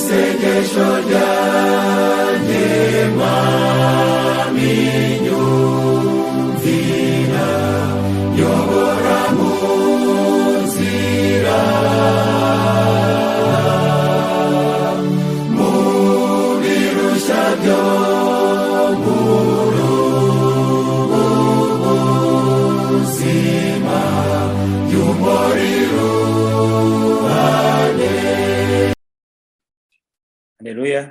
isengesho ryanjye mwami nyumvira yobora mu nzira mu birushya byo muri ubu buzima y'umuriro. Haleluya.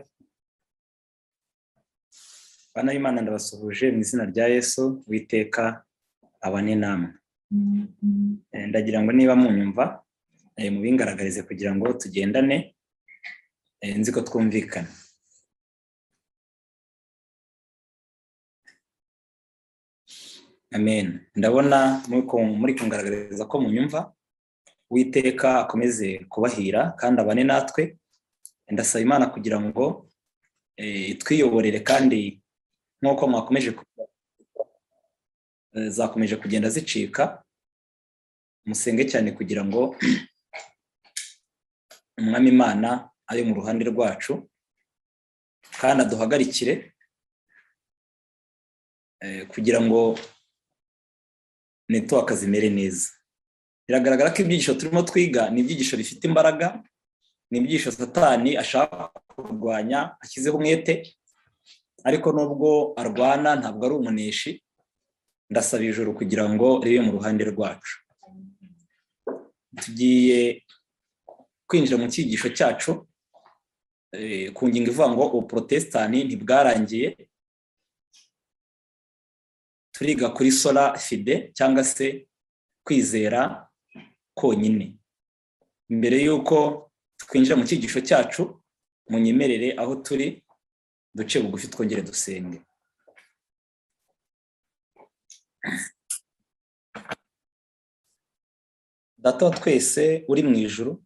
Bana b'Imana ndabasuhuje mu izina rya Yesu. Uwiteka abane namwe. Ndagira ngo niba munyumva mubingaragarize kugira ngo tugendane nzi ko twumvikana. Amen. Ndabona muri kungaragariza ko munyumva. Uwiteka akomeze kubahira kandi abane natwe. Ndasaba Imana kugira ngo twiyoborere kandi nk'uko zakomeje kugenda zicika, musenge cyane kugira ngo Umwami Imana ari mu ruhande rwacu kandi aduhagarikire kugira ngo network zimere neza. Biragaragara ko ibyigisho turimo twiga ni ibyigisho bifite imbaraga, ni ibyigisho Satani ashaka kurwanya ashyizeho umwete, ariko nubwo arwana ntabwo ari umuneshi. Ndasaba ijuru kugira ngo ribe mu ruhande rwacu. Tugiye kwinjira mu cyigisho cyacu ku ngingo ivuga ngo ubuprotestani ntibwarangiye. Turiga kuri sola fide cyangwa se kwizera konyine. Mbere yuko twinjira mu cyigisho cyacu, munyemerere aho turi duce bugufi twongere dusenge. Data wa twese uri mu ijuru,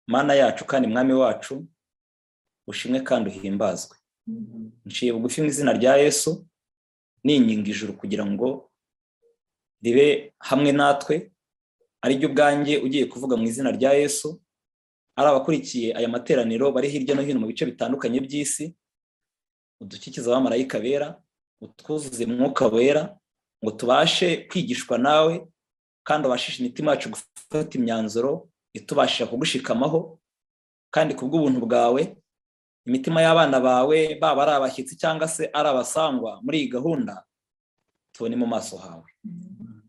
Mana yacu kandi Mwami wacu, ushimwe kandi uhimbazwe. Nciye bugufi mu izina rya Yesu, ninginga ijuru kugira ngo ribe hamwe natwe, ari ryo ubwanjye ugiye kuvuga mu izina rya Yesu, ari abakurikiye aya materaniro bari hirya no hino mu bice bitandukanye by'isi. Udukikiza abamarayika bera, utwuzuze mwuka wera, ngo tubashe kwigishwa nawe kandi ubashishe imitima yacu gufata imyanzuro itubasha kugushikamaho, kandi kubw'ubuntu bwawe imitima y'abana bawe baba ari abashyitsi cyangwa se ari abasangwa muri iyi gahunda tubone mu maso hawe.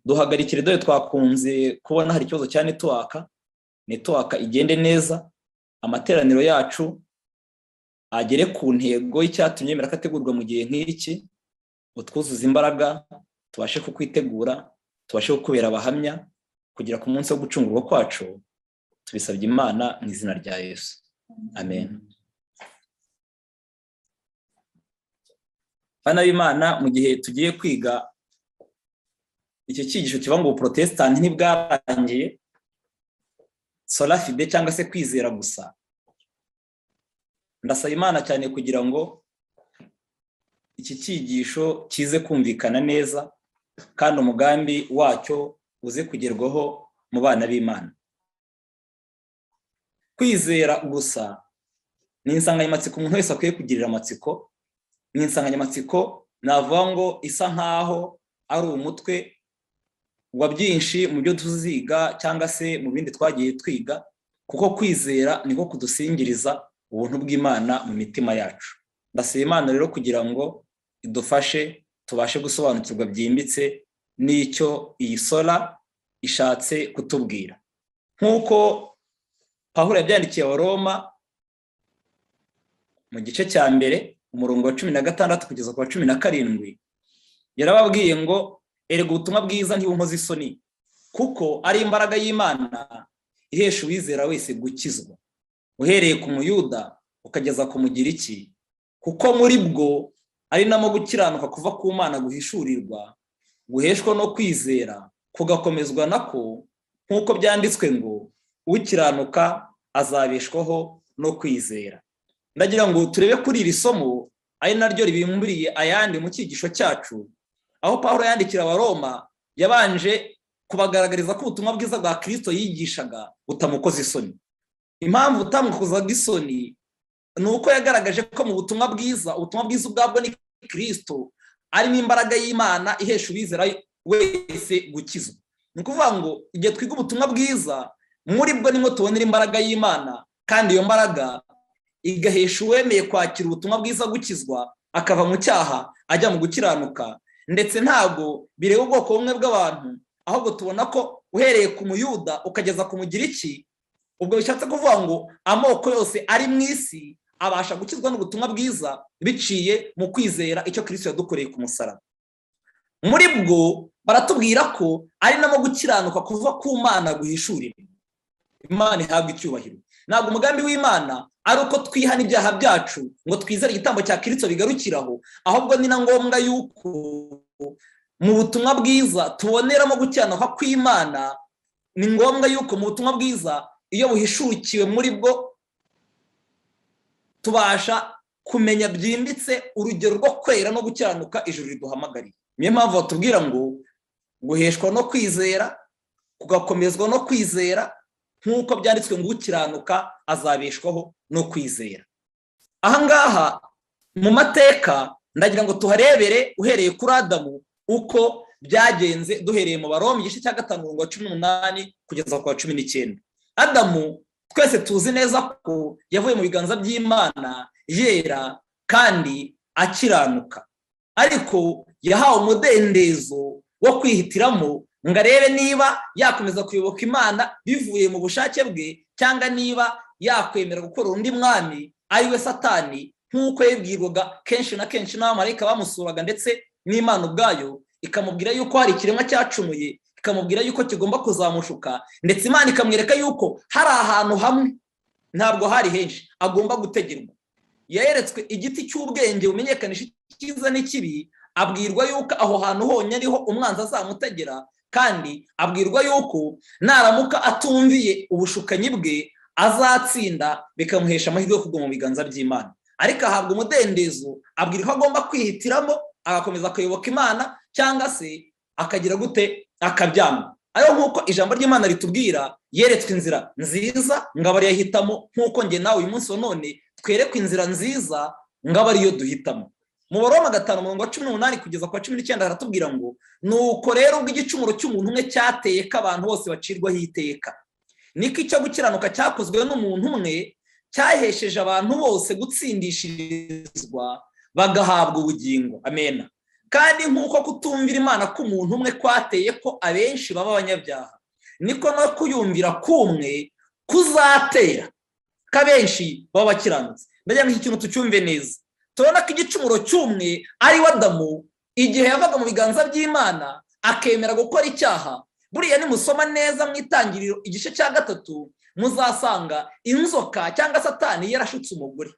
Duhagarikire dore twakunze kubona hari ikibazo cya network igende neza, amateraniro yacu agere ku ntego y'icyatumye yemera kategurwa mu gihe nk'iki. Utwuzuza imbaraga tubashe kukwitegura, tubashe kukubera abahamya kugira ku munsi wo gucungurwa kwacu. Tubisabye Imana mu izina rya Yesu, amen. Bana b'Imana, mu gihe tugiye kwiga icyo cyigisho kivuga ngo ubuprotestani ntibwarangiye, sola fide cyangwa se kwizera gusa, ndasaba Imana cyane kugira ngo iki cyigisho kize kumvikana neza kandi umugambi wacyo uze kugerwaho mu bana b'Imana. Kwizera gusa ni insanganyamatsiko umuntu wese akwiye kugirira amatsiko. Ni insanganyamatsiko navuga ngo isa nkaho ari umutwe wa byinshi mu byo tuziga cyangwa se mu bindi twagiye twiga, kuko kwizera niko kudusingiriza ubuntu bw'Imana mu mitima yacu. Ndasaba Imana rero kugira ngo idufashe tubashe gusobanukirwa byimbitse n'icyo iyi sola ishatse kutubwira. Nk'uko Pawulo yabyandikiye Abaroma mu gice cya mbere umurongo wa 16 kugeza ku wa 17, yarababwiye ngo erega ubutumwa bwiza ntibunkoze isoni, kuko ari imbaraga y'Imana ihesha uwizera wese gukizwa, uhereye ku Muyuda ukageza ku Mugiriki, kuko muri bwo ari namo gukiranuka kuva ku Mana guhishurirwa, guheshwa no kwizera kugakomezwa nako, nk'uko byanditswe ngo ukiranuka azabeshwaho no kwizera. Ndagira ngo turebe kuri iri somo ari naryo ribimburiye ayandi mu cyigisho cyacu, aho Pawulo yandikira Abaroma yabanje kubagaragariza ko ubutumwa bwiza bwa Kristo yigishaga butamukoza isoni. Impamvu butamukozaga isoni nuko yagaragaje ko mu butumwa bwiza ubwabwo ni Kristo arimo imbaraga y'Imana ihesha ubizera wese gukizwa. Ni ukuvuga ngo igihe twiga ubutumwa bwiza muri bwo nimwo tubonera imbaraga y'Imana, kandi iyo mbaraga igahesha uwemeye kwakira ubutumwa bwiza gukizwa, akava mu cyaha ajya mu gukiranuka. Ndetse ntabwo bireba ubwoko bumwe bw'abantu, ahubwo tubona ko uhereye ku muyuda ukageza ku mugiriki, ubwo bishatse kuvuga ngo amoko yose ari mu isi abasha gukizwa n'ubutumwa bwiza biciye mu kwizera icyo Kristo yadukoreye ku musaraba. Muri bwo baratubwira ko ari namo gukiranuka kuva ku Mana guhishurira. Imana ihabwa icyubahiro. Ntabwo umugambi w'Imana ari uko twihana ibyaha byacu ngo twizere igitambo cya Kristo bigarukiraho, ahubwo ni na ngombwa yuko mu butumwa bwiza tuboneramo gukiranuka kw'Imana. Ni ngombwa yuko mu butumwa bwiza iyo buhishukiwe muri bwo tubasha kumenya byimbitse urugero rwo kwera no gukiranuka ijuru riduhamagariye. Niyo mpamvu batubwira ngo guheshwa no kwizera, kugakomezwa no kwizera, nk'uko byanditswe ngo ukiranuka azabeshwaho no kwizera. Ahangaha mu mateka ndagira ngo tuharebere uhereye kuri Adamu uko byagenze, duhereye mu Baroma igice cya 5:18 kugeza ku 19. Adamu twese tuzi neza ko yavuye mu biganza by'Imana yera kandi akiranuka, ariko yahawe umudendezo wo kwihitiramo ngo arebe niba yakomeza kuyoboka Imana bivuye mu bushake bwe, cyangwa niba yakwemera gukora undi mwami ari we Satani, nk'uko yabwirwaga kenshi na kenshi n'abamarayika bamusuraga, ndetse n'Imana ubwayo ikamubwira yuko hari ikiremwa cyacumuye, ikamubwira yuko kigomba kuzamushuka, ndetse Imana ikamwereka yuko hari ahantu hamwe, ntabwo hari henshi, agomba gutegerwa. Yeretswe igiti cy'ubwenge bumenyekanisha icyiza n'ikibi, abwirwa yuko aho hantu honyine ariho umwanzi azamutegera, kandi abwirwa yuko naramuka atumviye ubushukanyi bwe azatsinda, bikamuhesha amahirwe yo kugwa mu biganza by'Imana. Ariko ahabwa umudendezo, abwirwa ko agomba kwihitiramo, agakomeza kuyoboka Imana, cyangwa se akagira gute, akabyama. Ayo nk'uko ijambo ry'Imana ritubwira, yeretswe inzira nziza ngo aba ariyo ahitamo, nk'uko njye nawe uyu munsi wa none twerekwa inzira nziza ngo aba ariyo duhitamo. Mu Baroma 5:18 kugeza ku 19 haratubwira ngo nuko rero ubwo igicumuro cy'umuntu umwe cyateye ko abantu bose bacirwaho iteka, niko icyo gukiranuka cyakozwe n'umuntu umwe cyahesheje abantu bose gutsindishirizwa bagahabwa ubugingo. Amena. Kandi nk'uko kutumvira Imana k'umuntu umwe kwateye ko abenshi baba abanyabyaha, niko no kuyumvira kumwe kuzatera ko abenshi baba bakiranutse. Ndagira ngo iki kintu tucyumve neza. Tubona ko igicumuro cy'umwe ari we Adamu, igihe yavaga mu biganza by'Imana akemera gukora icyaha. Buriya nimusoma neza mu Itangiriro igice cya 3 muzasanga inzoka cyangwa Satani yarashutse umugore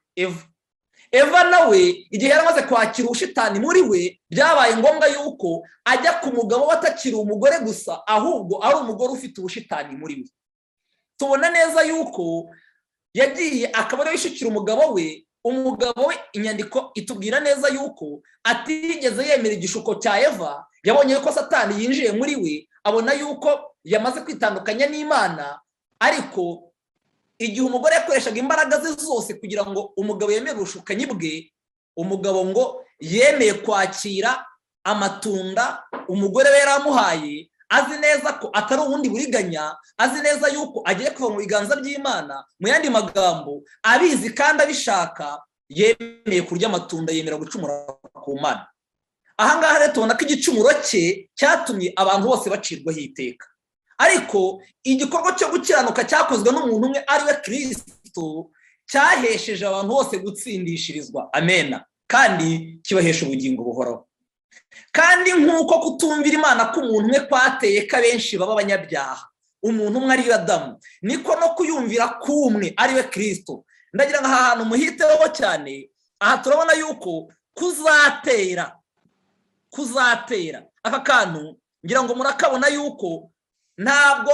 Eva nawe igihe yaramaze kwakira ubushitani muri we, byabaye ngombwa yuko ajya ku mugabo watakira umugore gusa, ahubwo ari umugore ufite ubushitani muri we. Tubona neza yuko yagiye akaba ari yishukira umugabo we. Umugabo we, inyandiko itubwira neza yuko atigeze yemera igishuko cya Eva. Yabonye ko Satani yinjiye muri we, abona yuko yamaze kwitandukanya n'Imana, ariko igihe umugore yakoreshaga imbaraga ze zose kugira ngo umugabo yemere ubushukanyi bwe, umugabo ngo yemeye kwakira amatunda umugore we yaramuhaye, azi neza ko atari ubundi buriganya, azi neza yuko agiye kuva mu biganza by'Imana. Mu yandi magambo, abizi kandi abishaka, yemeye kurya amatunda, yemera gucumura ku Mana. Ahangaha rero tubona ko igicumuro cye cyatumye abantu bose bacirwaho iteka, ariko igikorwa cyo gukiranuka cyakozwe n'umuntu umwe ari we Kristo cyahesheje abantu bose gutsindishirizwa. Amena. Kandi kibahesha ubugingo buhoraho. Kandi nk'uko kutumvira Imana k'umuntu umwe kwateye ko abenshi baba abanyabyaha, umuntu umwe ari we Adamu, niko no kuyumvira k'umwe ari we Kristo. Ndagira ngo aha hantu muhiteho cyane. Aha turabona yuko kuzatera aka kantu, ngira ngo murakabona yuko ntabwo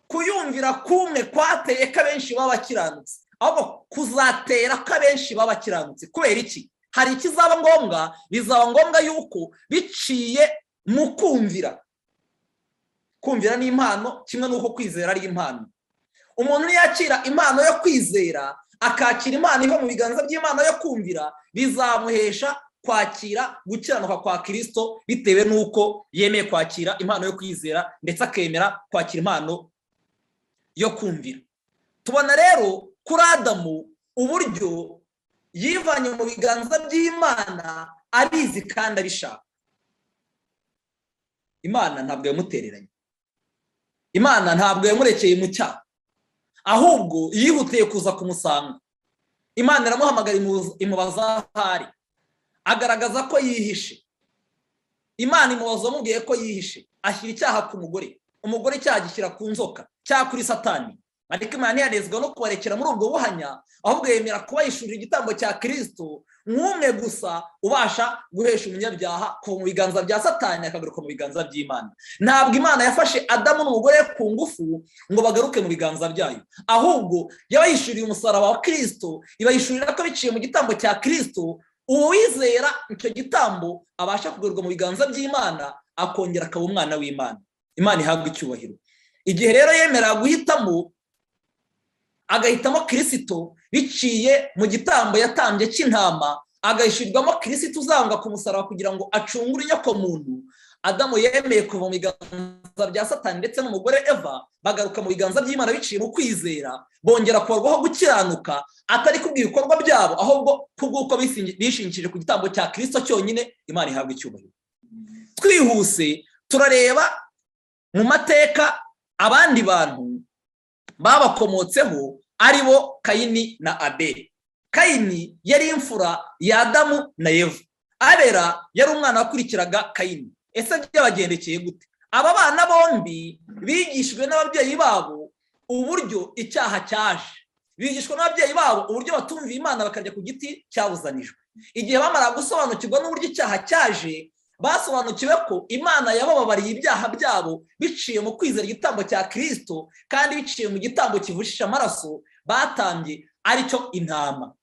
kuyumvira k'umwe kwateye ko abenshi baba bakiranutse, ahubwo kuzatera ko abenshi baba bakiranutse. Kubera iki? Hari ikizaba ngombwa, bizaba ngombwa yuko biciye mu kumvira. Kumvira ni impano, kimwe n'uko kwizera ari impano. Umuntu yakira impano yo kwizera akakira impano iva mu biganza by'Imana yo kumvira, bizamuhesha kwakira gukiranuka kwa Kristo bitewe n'uko yemeye kwakira impano yo kwizera ndetse akemera kwakira impano yo kumvira. Tubona rero kuri Adamu uburyo yivanye mu biganza by'Imana abizi kandi abishaka. Imana ntabwo yamutereranye, Imana ntabwo yamurekeye mu cyaha, ahubwo yihutiye kuza kumusanga. Imana iramuhamagara imubaza ahari, agaragaza ko yihishe. Imana imubaza amubwiye ko yihishe, ashyira icyaha ku mugore, umugore icyaha gishyira ku nzoka, cyaha kuri Satani. Ariko Imana yanezwa no kubarekera muri ubwo buhanya, ahubwo yemera kubayishurira igitambo cya Kristo nk'umwe gusa ubasha guhesha umunyabyaha kuva mu biganza bya Satani akagaruka mu biganza by'Imana. Ntabwo Imana yafashe Adamu n'umugore ku ngufu ngo bagaruke mu biganza byayo, ahubwo yabayishuriye umusaraba wa Kristo, ibayishurira ko biciye mu gitambo cya Kristo uwizera icyo gitambo abasha kugarurwa mu biganza by'Imana, akongera akaba umwana w'Imana. Imana ihabwa icyubahiro. Igihe rero yemera guhitamo, agahitamo Kristo biciye mu gitambo yatambye cy'intama, agahishirirwamo Kristo uzanga ku musaraba kugira ngo acungure inyoko muntu, Adamu yemeye kuva mu biganza bya Satani ndetse n'umugore Eva bagaruka mu biganza by'Imana biciye mu kwizera, bongera kubarwaho gukiranuka atari kubw'ibikorwa byabo, ahubwo kubw'uko bishingikirije ku gitambo cya Kristo cyonyine. Imana ihabwa icyubahiro. Twihuse turareba mu mateka abandi bantu babakomotseho ari bo Kayini na Abeli. Kayini yari imfura ya Adamu na Eva. Abera yari umwana wakurikiraga Kayini. Ese byabagendekeye gute? Aba bana bombi bigishijwe n'ababyeyi babo uburyo icyaha cyaje, bigishwa n'ababyeyi babo uburyo batumviye Imana bakajya ku giti cyabuzanijwe. Igihe bamara gusobanukirwa n'uburyo icyaha cyaje, basobanukiwe ko Imana yabababariye ibyaha byabo biciye mu kwizera igitambo cya Kristo, kandi biciye mu gitambo kivushisha amaraso batambye, aricyo intama.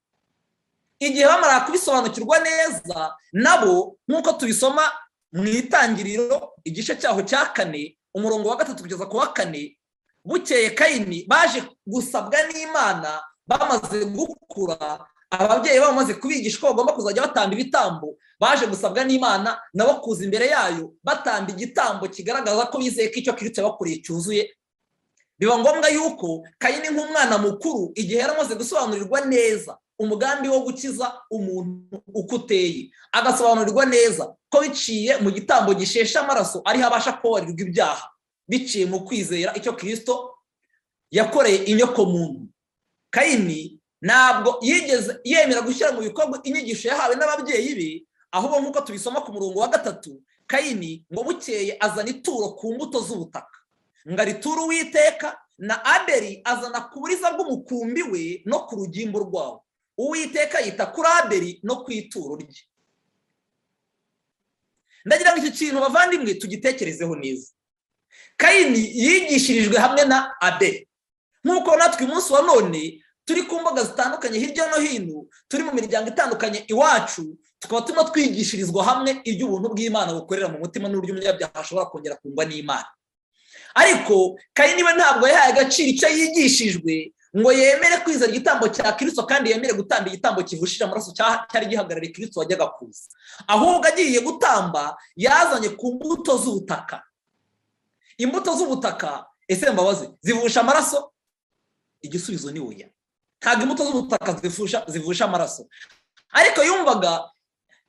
Igihe bamara kubisobanukirwa neza, nabo nk'uko tubisoma mu Itangiriro igice cyaho cya 4 umurongo wa 3 kugeza ku wa 4, bukeye Kayini baje gusabwa n'Imana bamaze gukura, ababyeyi babo bamaze kubigisha ko bagomba kuzajya batamba ibitambo, baje gusabwa n'Imana nabo kuza imbere yayo batamba igitambo kigaragaza ko bizeye ko icyo Kristo yabakoreye cyuzuye. Biba ngombwa yuko Kayini nk'umwana mukuru, igihe yaramaze gusobanurirwa neza umugambi wo gukiza umuntu uko uteye, agasobanurirwa neza ko biciye mu gitambo gishesha amaraso ariho abasha kubabarirwa ibyaha biciye mu kwizera icyo Kristo yakoreye inyoko muntu, Kayini ntabwo yigeze yemera gushyira mu bikorwa inyigisho yahawe n'ababyeyi be, ahubwo nk'uko tubisoma ku murongo wa 3, Kayini ngo bukeye azana ituro ku mbuto z'ubutaka ngo ariture Uwiteka, na Abeli azana ku buriza bw'umukumbi we no ku rugimbu rwawo. Uwiteka yita kuri Abeli no ku ituro rye. Ndagira ngo iki kintu bavandimwe tugitekerezeho neza. Kayini yigishirijwe hamwe na Abeli, nk'uko natwe umunsi wa none turi ku mbuga zitandukanye hirya no hino, turi mu miryango itandukanye iwacu, tukaba turimo twigishirizwa hamwe iby'ubuntu bw'Imana bukorera mu mutima n'uburyo umunyabyaha ashobora kongera kungwa n'Imana. Ariko Kayini we ntabwo yahaye agaciro icyo yigishijwe ngo yemere kwizera igitambo cya Kristo kandi yemere gutamba igitambo kivushije amaraso cyari gihagarariye Kristo wajyaga kuza, ahubwo agiye gutamba yazanye ku mbuto z'ubutaka. Imbuto z'ubutaka ese mbabazi zivusha amaraso? Igisubizo ni oya. Ntabwo imbuto z'ubutaka zivusha amaraso, ariko yumvaga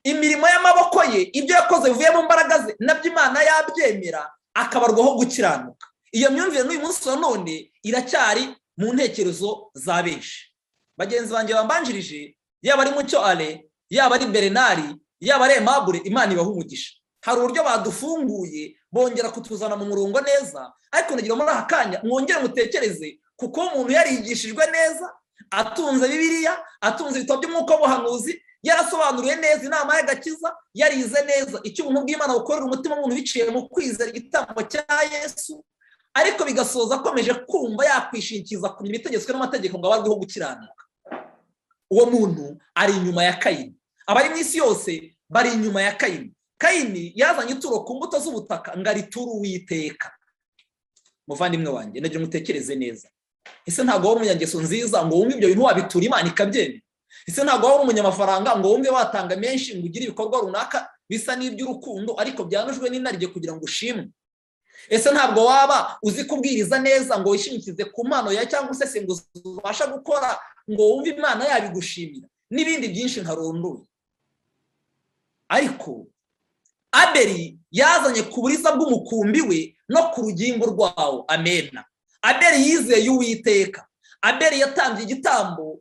imirimo y'amaboko ye, ibyo yakoze bivuye mu mbaraga ze, nabyo Imana yabyemera akabarwaho gukiranuka. Iyo myumvire n'uyu munsi wa none iracyari mu ntekerezo za benshi. Bagenzi banjye bambanjirije, yaba ari Mucyo Ale, yaba ari Bernard, yaba ari Aimable, Imana ibaha umugisha. Hari uburyo badufunguye bongera kutuzana mu murongo neza, ariko nagira muri aka kanya mwongere mutekereze, kuko umuntu yarigishijwe neza, atunze Bibiliya, atunze ibitabo by'umwuka w'ubuhanuzi, yarasobanuriwe neza inama y'agakiza, yarize neza icyo ubuntu bw'Imana bukorera umutima w'umuntu biciye mu kwizera igitambo cya Yesu, ariko bigasoza akomeje kumva yakwishingiza ku mitegeko n'amategeko ngo abarweho gukiranuka. Uwo muntu ari inyuma ya Kayini. Abari mu isi yose bari inyuma ya Kayini. Kayini yazanye ituro ku mbuto z'ubutaka ngo ariture Uwiteka. Muvandimwe wanjye, nagira mutekereze neza. ese ntabwo waba umunyangeso nziza ngo wumve ibyo bintu wabitura Imana ikabyemera? ese ntabwo waba umunyamafaranga ngo wumve watanga menshi ngo ugire ibikorwa runaka bisa n'iby'urukundo ariko byanujwe n'inarijye kugira ngo ushimwe? ese ntabwo waba uzi kubwiriza neza ngo wishimikize ku mpano ya cyangwa se ngo ubasha gukora ngo wumve Imana yabigushimira? N'ibindi byinshi ntarondoye. Ariko Abeli yazanye ku buriza bw'umukumbi we no ku rugingo rwawo. Amena. Abeli yizeye Uwiteka. Abeli yatanze igitambo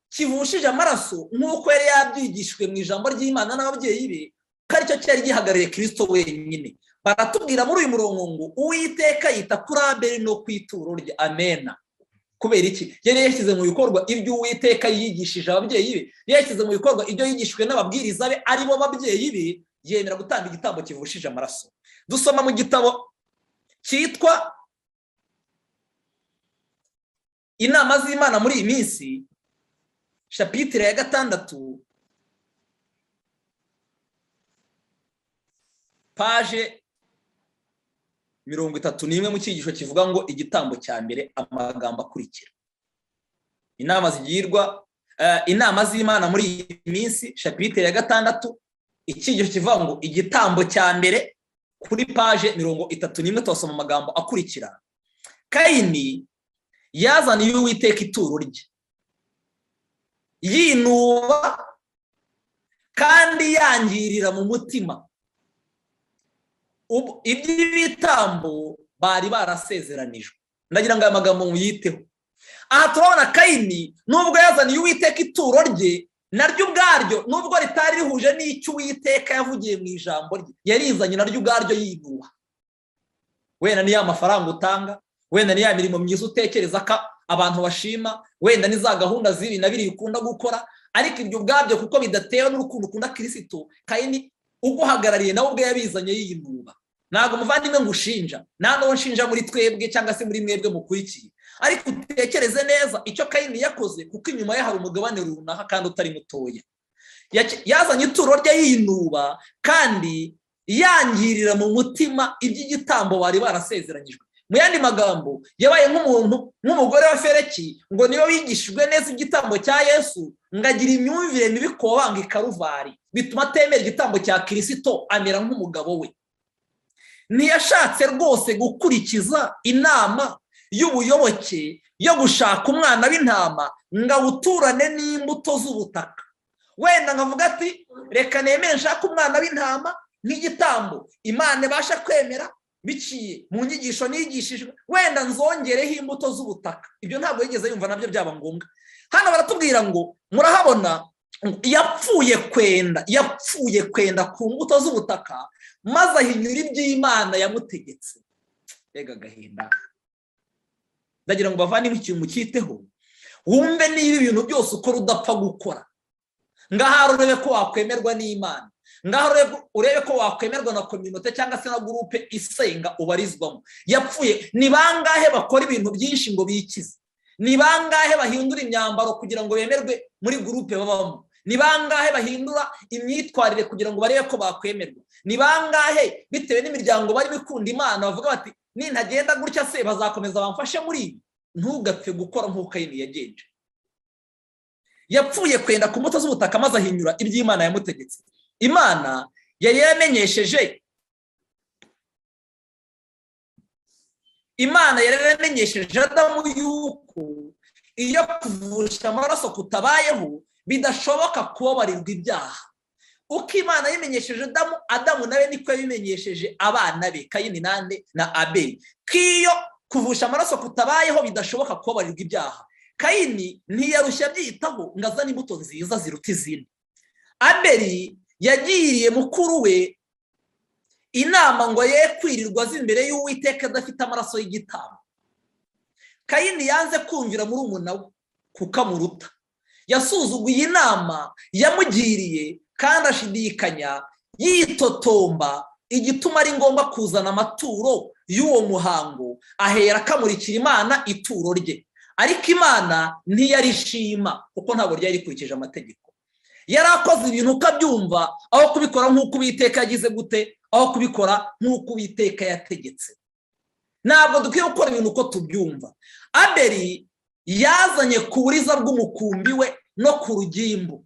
kivushije amaraso nk'uko yari yabyigishijwe mu ijambo ry'Imana n'ababyeyi be, ko aricyo cyari gihagarariye Kristo wenyine. Baratubwira muri uyu murongo ngo Uwiteka yita kuri Abeli no ku ituro rye. Amena. Kubera iki? Yari yashyize mu bikorwa ibyo Uwiteka yigishije ababyeyi be, yashyize mu bikorwa ibyo yigishijwe n'ababwiriza be aribo babyeyi be, yemera gutanga igitambo kivushije amaraso. Dusoma mu gitabo cyitwa Inama z'Imana muri iyi minsi, chapitre ya 6, page 31 mu cyigisho kivuga ngo igitambo cya mbere, amagambo akurikira. Inama z'Imana muri iyi minsi, chapitre ya 6, icyigisho kivuga ngo igitambo cya mbere, kuri page 31 tosoma amagambo akurikira. Kayini yazaniye Uwiteka ituro rye, yinuba kandi yangirira mu mutima iby'ibitambo bari barasezeranijwe. Ndagira ngo aya magambo muyiteho. Aha turabona Kayini nubwo yazaniye Uwiteka ituro rye, naryo ubwaryo nubwo ritari rihuje n'icyo Uwiteka yavugiye mu ijambo rye, yarizanye naryo ubwaryo yinuba. Wenda ni ya mafaranga utanga, wenda ni ya mirimo myiza utekereza ko abantu bashima, wenda ni za gahunda z'ibi na biri ukunda gukora, ariko ibyo ubwabyo kuko bidatewe n'urukundo ukunda Kristo, Kayini uguhagarariye nawe ubwe yabizanye yinuba. Ntabwo muvandimwe ngushinja, ntabwo nshinja muri twebwe cyangwa se muri mwebwe mukurikiye, ariko utekereze neza icyo Kayini yakoze, kuko inyuma ye hari umugabane runaka kandi utari mutoya. Yazanye ituro rye yinuba kandi yangirira mu mutima iby'igitambo bari barasezeranyijwe. Mu yandi magambo, yabaye nk'umugore wa Fereki ngo niyo wigishijwe neza igitambo cya Yesu, ngagira imyumvire mibi ko wanga ikaruvari, bituma atemera igitambo cya Kristo, amera nk'umugabo we. Ntiyashatse rwose gukurikiza inama y'ubuyoboke yo gushaka umwana w'intama ngo awuturane n'imbuto z'ubutaka. Wenda nkavuga ati reka nemere nshaka umwana w'intama nk'igitambo Imana ibasha kwemera biciye mu nyigisho nigishijwe, wenda nzongereho imbuto z'ubutaka. Ibyo ntabwo yigeze yumva nabyo byaba ngombwa. Hano baratubwira ngo murahabona yapfuye kwenda ku mbuto z'ubutaka, maze ahinyura iby'Imana yamutegetse. Ega gahinda. Ndagira ngo bavane ikintu mucyiteho, wumve niba ibintu byose ukora udapfa gukora. Ngaho urebe ko wakwemerwa n'Imana, ngaho urebe ko wakwemerwa na community cyangwa se na groupe isenga ubarizwamo. Yapfuye. Ni bangahe bakora ibintu byinshi ngo bikize? Ni bangahe bahindura imyambaro kugira ngo bemerwe muri groupe babamo? Ni bangahe bahindura imyitwarire kugira ngo barebe ko bakwemerwa? Ni bangahe bitewe n'imiryango bari bikunda Imana bavuga bati nintagenda gutya se bazakomeza bamfashe muri ibi? Ntugapfe gukora nk'uko Kayini yagenje. Yapfuye kwenda ku mbuto z'ubutaka, maze ahinyura iby'Imana yamutegetse. Imana yari yaramenyesheje Adamu yuko iyo kuvusha amaraso kutabayeho bidashoboka kubabarirwa ibyaha. Uko Imana yimenyesheje Adamu nawe niko yabimenyesheje abana be Kayini na Abeli, kiyo kuvusha amaraso kutabayeho bidashoboka kubabarirwa ibyaha. Kayini ntiyarushya byitaho ngo azane imbuto nziza ziruta izindi. Abeli yagiriye mukuru we inama ngo ye kwirirwa azi imbere y'Uwiteka adafite amaraso y'igitambo. Kayini yanze kumvira murumuna we kuko amuruta. Yasuzuguye inama yamugiriye kandi ashidikanya, yitotomba igituma ari ngombwa kuzana amaturo y'uwo muhango, ahera akamurikira Imana ituro rye. Ariko Imana ntiyarishima kuko ntabwo ryari rikurikije amategeko. Yari akoze ibintu ukabyumva aho kubikora nk'uko Uwiteka yagize gute, aho kubikora nk'uko Uwiteka yategetse. ntabwo dukwiye gukora ibintu uko tubyumva. Abeli yazanye ku buriza bw'umukumbi we no ku rugimbu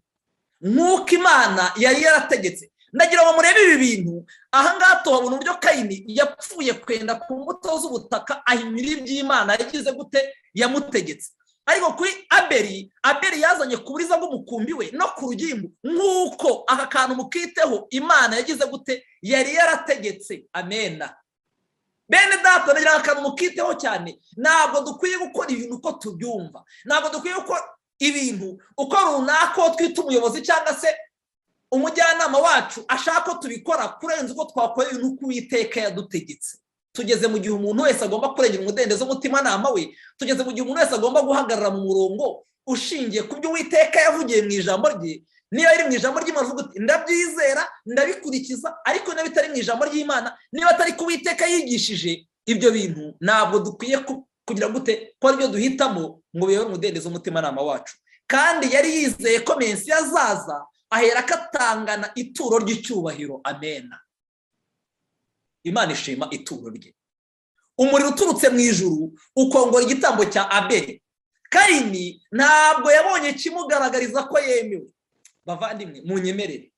nk'uko Imana yari yarategetse. Ndagira ngo murebe ibi bintu. Ahangaha tuhabona uburyo Kayini yapfuye kwenda ku mbuto z'ubutaka ahimira iby'Imana yagize gute yamutegetse. Ariko kuri Abeli yazanye ku buriza bw'umukumbi we no ku rugimbu nk'uko aka kantu mukiteho Imana yagize gute yari yarategetse. Amena. Bene data, ndagira akantu mukiteho cyane. Ntabwo dukwiye gukora ibintu uko tubyumva. Ntabwo dukwiye gukora ibintu uko runaka twita umuyobozi cyangwa se umujyanama wacu ashaka ko tubikora kurenza uko twakora ibintu uko Uwiteka yadutegetse. Tugeze mu gihe umuntu wese agomba kurengera umudendezo w'umutimanama we. Tugeze mu gihe umuntu wese agomba guhagarara mu murongo ushingiye ku byo Uwiteka yavugiye mu ijambo rye. Niba ari mu ijambo ry'Imana uvuga uti ndabyizera ndabikurikiza, ariko niba bitari mu ijambo ry'Imana, niba atari ku Uwiteka yigishije, ibyo bintu ntabwo dukwiye kugira gute ko aribyo duhitamo ngo bibe umudendezo w'umutimanama wacu. Kandi yari yizeye ko Mesiya azaza ahera akatangana ituro ry'icyubahiro. Amena. Imana ishima ituro rye. Umuriro uturutse mu ijuru ukongora igitambo cya Abeli. Kayini ntabwo yabonye kimugaragariza ko yemewe. Bavandimwe, munyemerere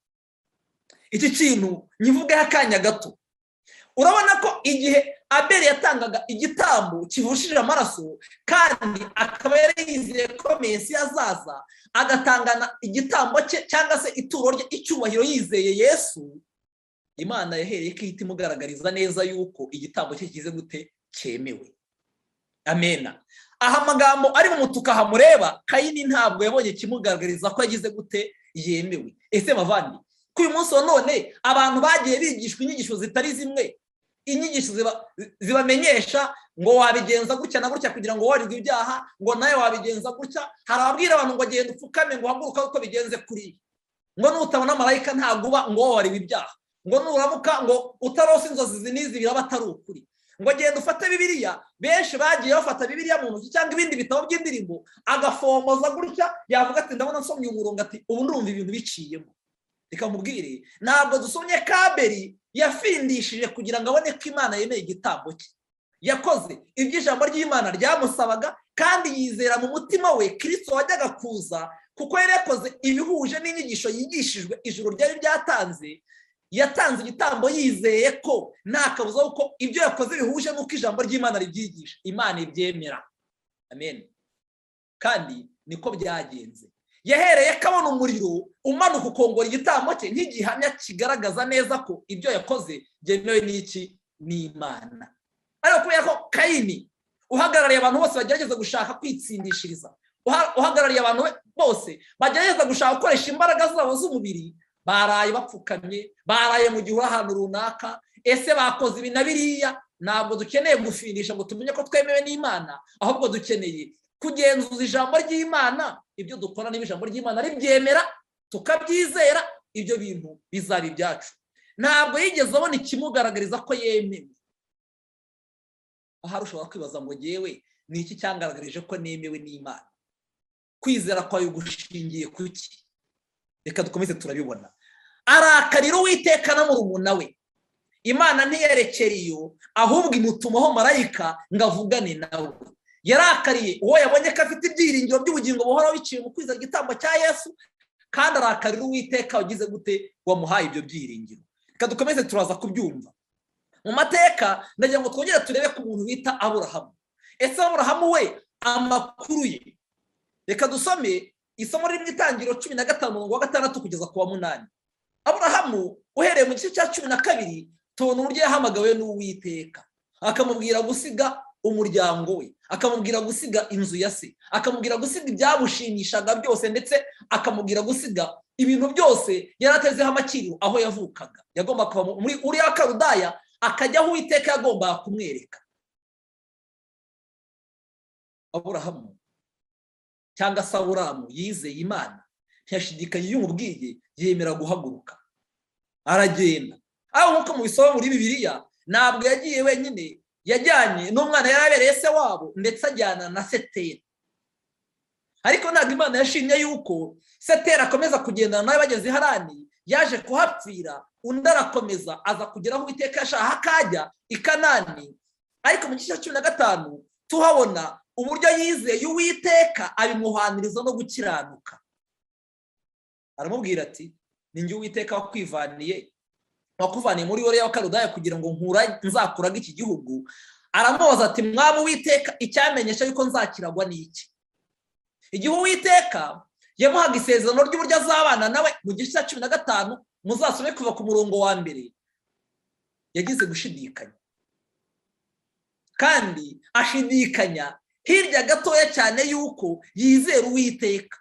iki kintu nyivugeho akanya gato. Urabona ko igihe Abeli yatangaga igitambo kivushije amaraso kandi akaba yari yizeye ko Mesiya azaza agatangana igitambo cye cyangwa se ituro rye icyubahiro yizeye Yesu, Imana yahereye ko ihita imugaragariza neza yuko igitambo cye kize gute cyemewe. Amena. Aha amagambo ari mu mutuka hamureba, Kayini ntabwo yabonye kimugaragariza ko yagize gute yemewe. Ese bavandi, ku uyu munsi wa none abantu bagiye bigishwa inyigisho zitari zimwe, inyigisho zibamenyesha ngo wabigenza gutya na gutya kugira ngo warirwe ibyaha, ngo nawe wabigenza gutya. Hari ababwira abantu ngo genda upfukame ngo uhaguruka uko bigenze kuri, ngo nutabona marayika ntabwo uba ngo warirwe ibyaha, ngo nuramuka ngo utarose inzozi zinizi biraba atari ukuri, ngo genda ufate Bibiliya. Benshi bagiye bafata Bibiliya mu ntoki cyangwa ibindi bitabo by'indirimbo agafomoza gutya, yavuga ati ndabona nsomye umurongo, ati ubu ndumva ibintu biciyemo. Reka mubwire, ntabwo dusomye Abeli yafindishije kugira ngo abone ko Imana yemeye igitambo cye. Yakoze ibyo ijambo ry'Imana ryamusabaga kandi yizera mu mutima we Kristo wajyaga kuza, kuko yari yakoze ibihuje n'inyigisho yigishijwe ijuru ryari ryatanze. Yatanze igitambo yizeye ko nta kabuza ko ibyo yakoze bihuje n'uko ijambo ry'Imana ribyigisha, Imana ibyemera. Amen. Kandi niko byagenze. Yahereye kabona umuriro umanuka ukongora igitambo cye nk'igihamya kigaragaza neza ko ibyo yakoze byemewe n'iki n'Imana. Ariko kubera ko Kayini uhagarariye abantu bose bagerageza gushaka kwitsindishiriza, uhagarariye abantu bose bagerageza gushaka gukoresha imbaraga zabo z'umubiri, baraye bapfukamye, baraye mu gihe ahantu runaka. Ese bakoze ibi na biriya. Ntabwo dukeneye gufindisha ngo tumenye ko twemewe n'Imana, ahubwo dukeneye kugenzuza ijambo ry'Imana. Ibyo dukora niba ijambo ry'Imana ribyemera tukabyizera, ibyo bintu bizaba ibyacu. Ntabwo yigeze abona ikimugaragariza ko yemewe. Ahari ushobora kwibaza ngo yewe ni iki cyangaragarije ko nemewe n'Imana? Kwizera kwawe gushingiye ku ki? Reka dukomeze turabibona. Arakarira Uwiteka na murumuna we. Imana ntiyerekera iyo, ahubwo imutumaho marayika ngo avugane nawe. Yarakariye uwo yabonye ko afite ibyiringiro by'ubugingo buhoraho biciye mu kwizera igitambo cya Yesu, kandi arakarira Uwiteka wagize gute wamuhaye ibyo byiringiro. Reka dukomeze turaza kubyumva. Mu mateka ndagira ngo twongere turebe ku muntu bita Aburahamu. Ese Aburahamu we amakuru ye, reka dusome isomo riri mu Itangiriro 15:6 kugeza ku wa 8. Aburahamu uhereye mu gice cya 12 tubona uburyo yahamagawe n'Uwiteka, akamubwira gusiga umuryango we, akamubwira gusiga inzu ya se, akamubwira gusiga ibyabushimishaga byose, ndetse akamubwira gusiga ibintu byose yaratezeho amakiriro aho yavukaga. Yagomba kuva muri Uriya Karudaya akajya aho Uwiteka yagomba kumwereka. Aburahamu cyangwa se Aburamu yizeye Imana, ntiyashidikanya iyo umubwiye, yemera guhaguruka aragenda. Aho nkuko mu bisoma muri Bibiliya, ntabwo yagiye wenyine, yajyanye n'umwana yarabereye se wabo, ndetse ajyana na Setera. Ariko ntabwo Imana yashimye yuko Setera akomeza kugendana nawe bageze i Harani. Yaje kuhapfira, undi arakomeza aza kugera aho Uwiteka yashaka akajya i Kanani. ariko mu gice cya 15 tuhabona uburyo yizeye Uwiteka abimuhaniriza no gukiranuka. Aramubwira ati ni njye Uwiteka wakuvaniye muri Uriya wa Kaludaya kugira ngo nzakuraga iki gihugu. Aramubaza ati mwami Uwiteka, icyamenyesha yuko nzakiragwa ni iki? Igihe Uwiteka yamuhaga isezerano ry'uburyo azabana nawe mu gice cya 15 muzasome kuva ku murongo wa mbere, yagize gushidikanya, kandi ashidikanya hirya gatoya cyane yuko yizera Uwiteka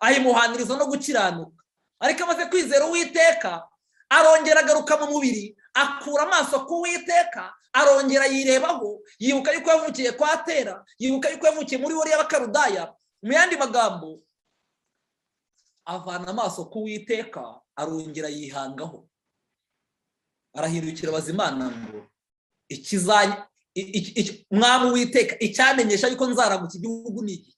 ayimuhaniriza no gukiranuka. Ariko amaze kwizera Uwiteka arongera agaruka mu mubiri, akura amaso ku Uwiteka, arongera yirebaho, yibuka yuko yavukiye kwa Tera, yibuka yuko yavukiye muri Uriya wa Kaludaya. Mu yandi magambo, avana amaso ku Uwiteka, arongera yihangaho, arahindukira abaza Imana ngo mwami Uwiteka, icyamenyesha yuko nzaraga iki gihugu ni iki?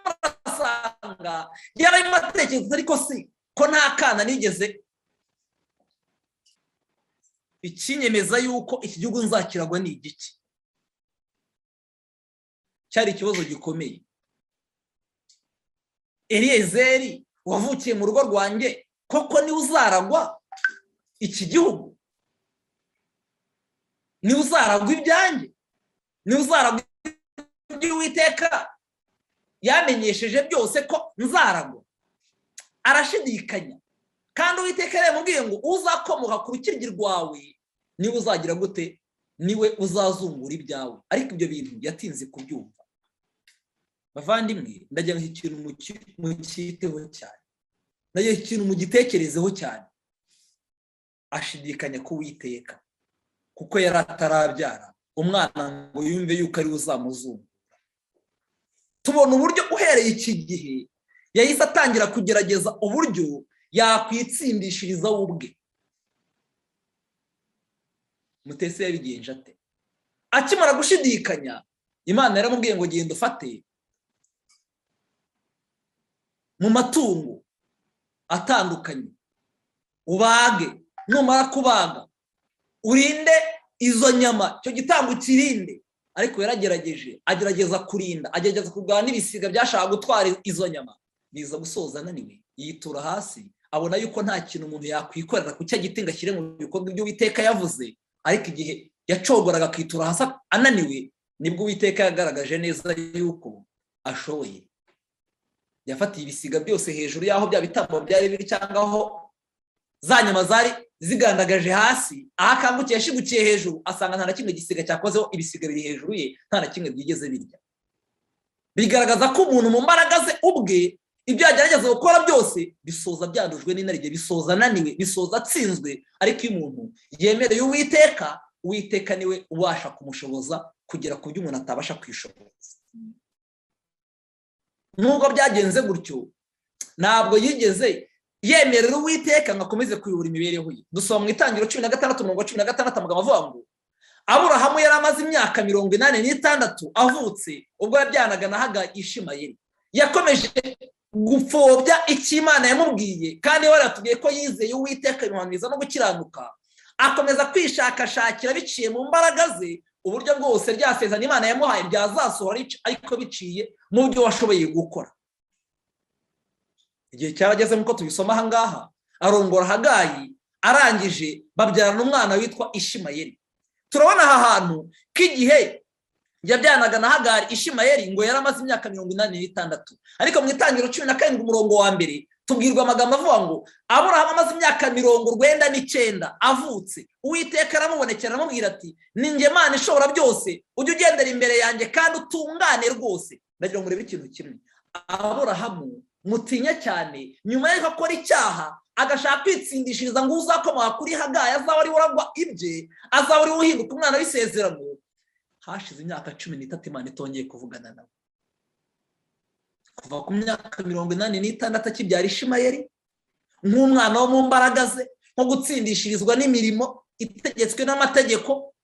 Nimusanga yararimo atekereza, ariko si ko nta kana nigeze ikinyemeza yuko iki gihugu nzakiragwa ni igiki? Cyari ikibazo gikomeye. Eliyezeri wavukiye mu rugo rwanjye, koko ni uzaragwa iki gihugu? Ni uzaragwa ibyanjye? Ni uzaragwa iby'Uwiteka yamenyesheje byose ko nzaragwa? Arashidikanya, kandi Uwiteka yaramubwiye ngo uzakomoka ku rukiryi rwawe niwe uzagira gute? Niwe uzazungura ibyawe. Ariko ibyo bintu yatinze kubyumva. Bavandimwe, ndagira ngo ikintu mukiteho cyane, ndagira ikintu mugitekerezeho cyane. Ashidikanya ku Uwiteka kuko yari atarabyara umwana ngo yumve yuko ari uzamuzungura. Tubona uburyo uhereye iki gihe yahise atangira kugerageza uburyo yakwitsindishiriza ubwe. Mutesi yabigenje ate? Akimara gushidikanya, Imana yaramubwiye ngo genda ufate mu matungo atandukanye, ubage, numara kubaga urinde izo nyama, cyo gitambo kirinde. Ariko yaragerageje, agerageza kurinda, agerageza kurwana n'ibisiga byashaka gutwara izo nyama, biza gusoza ananiwe, yitura hasi, abona yuko nta kintu umuntu yakwikorera ku cya giti ngo ashyire mu bikorwa ibyo Uwiteka yavuze. Ariko igihe yacogoraga akitura hasi ananiwe, nibwo Uwiteka yagaragaje neza yuko ashoboye. Yafatiye ibisiga byose hejuru y'aho bya bitambo byari biri, cyangwa aho za nyama zari zigandagaje hasi, aho akangukiye yashigukiye hejuru, asanga nta na kimwe gisiga cyakozeho, ibisiga biri hejuru ye, nta na kimwe byigeze birya. Bigaragaza ko umuntu mu mbaraga ze ubwe ibyo yagerageza gukora byose bisoza byandujwe n'inarijye, bisoza ananiwe, bisoza atsinzwe. Ariko iyo umuntu yemereye Uwiteka, Uwiteka niwe ubasha kumushoboza kugera ku byo umuntu atabasha kwishoboza. Nubwo byagenze gutyo, ntabwo yigeze yemerera Uwiteka ngo akomeze kuyobora imibereho ye. Dusoma mu Itangiriro 16:16 amagambo avuga ngo Aburahamu yari amaze imyaka 86 avutse ubwo yabyanaga na Hagari Ishimayeli. Yakomeje gupfobya icyo Imana yamubwiye, kandi yaratubwiye ko yizeye Uwiteka imuhamiriza no gukiranuka. Akomeza kwishakashakira biciye mu mbaraga ze uburyo bwose ryasezerano Imana yamuhaye byazasohora, ariko biciye mu byo washoboye gukora. Igihe cyarageze nk'uko tubisoma aha ngaha, arongora Hagari, arangije babyarana umwana witwa Ishimayeli. Turabona aha hantu k'igihe yabyanaga na Hagari Ishimayeli ngo yaramaze imyaka 86. Ariko mu Itangiriro 17 umurongo wa mbere tubwirwa amagambo avuga ngo Aburahamu amaze imyaka 99 avutse, Uwiteka aramubonekera aramubwira ati ni njye Mana ishobora byose, ujye ugendera imbere yanjye kandi utungane rwose. Ndagira ngo murebe ikintu kimwe. Aburahamu mutinya cyane, nyuma y'uko akora icyaha agashaka kwitsindishiriza ngo uzakomoka kuri Hagari azaba ari uragwa ibye, azaba ari uhinduka umwana w'isezerano. Hashize imyaka 13 Imana itongeye kuvugana nawe. Kuva ku myaka 86 akibyara Ishimayeli nk'umwana wo mu mbaraga ze, nko gutsindishirizwa n'imirimo itegetswe n'amategeko.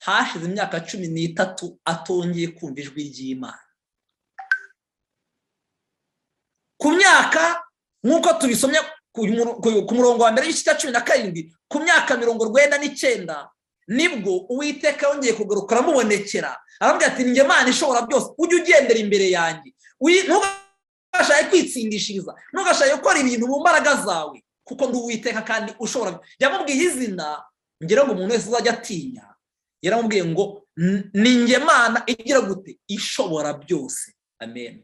Hashize imyaka 13 atongeye kumva ijwi ry'Imana. Ku myaka nk'uko tubisomye ku murongo wa mbere w'igice cya 17 ku myaka 99 nibwo Uwiteka yongeye kugaruka aramubonekera aramubwira ati ninjye Mana ishobora byose, ujye ugendera imbere yanjye, ntugashake kwitsindishiriza, ntugashake gukora ibintu mu mbaraga zawe, kuko ndi Uwiteka kandi ushobora. Yamubwiye izina ngira ngo umuntu wese uzajya atinya, yaramubwiye ngo ninjye Mana igira gute, ishobora byose. Amen.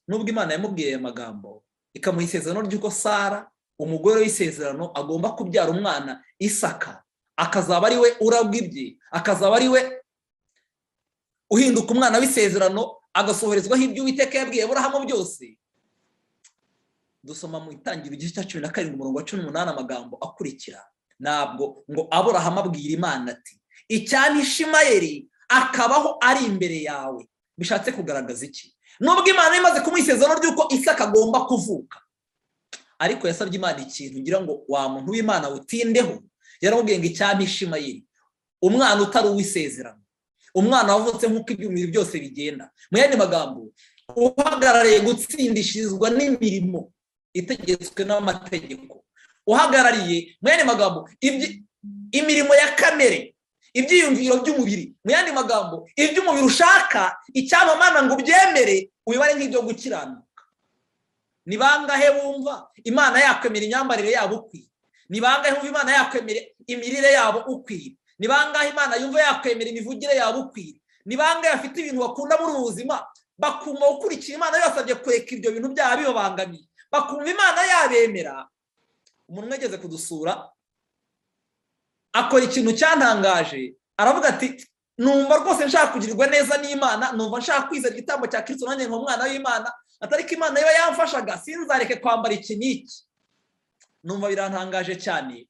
Nubwo Imana yamubwiye aya magambo ikamuha isezerano ry'uko Sara umugore w'isezerano agomba kubyara umwana Isaka, akazaba ari we uragwa ibye, akazaba ari we uhinduka umwana w'isezerano, agasohorezwaho ibyo Uwiteka yabwiye Aburahamu byose. Dusoma mu Itangiriro igice cya 17 umurongo wa 18 amagambo akurikira, nabwo ngo Aburahamu abwira Imana ati icyampa Ishimayeli akabaho ari imbere yawe. Bishatse kugaragaza iki? Nubwo Imana imaze kumuha isezerano ry'uko Isaka agomba kuvuka, ariko yasabye Imana ikintu ngira ngo wa muntu w'Imana utindeho. Yaramubwiye ngo icyampa Ishimayeli, umwana utari uw'isezerano, umwana wavutse nk'uko ibyumubiri byose bigenda. Mu yandi magambo, uhagarariye gutsindishirizwa n'imirimo itegetswe n'amategeko, uhagarariye mu yandi magambo imirimo ya kamere, ibyiyumviro by'umubiri, mu yandi magambo iby'umubiri ushaka, icyampa Mana ngo ubyemere ubibare nk'ibyo gukiranuka. Ni bangahe bumva Imana yakwemera imyambarire yabo ukwiye? Ni bangahe bumva Imana yakwemera imirire yabo ukwiye? Ni bangahe Imana yumva yakwemera imivugire yabo ukwiye? Ni bangahe afite ibintu bakunda muri ubuzima bakumva gukurikira Imana yasabye kureka ibyo bintu byaba bibabangamiye, bakumva Imana yabemera? Umuntu mwegeze kudusura akora ikintu cyantangaje, aravuga ati numva rwose nshaka kugirirwa neza n'Imana, numva nshaka kwizera igitambo cya Kristo nanjye nk'umwana w'Imana, atari ko Imana yo yamfashaga sinzareke kwambara iki n'iki. Numva birantangaje cyane,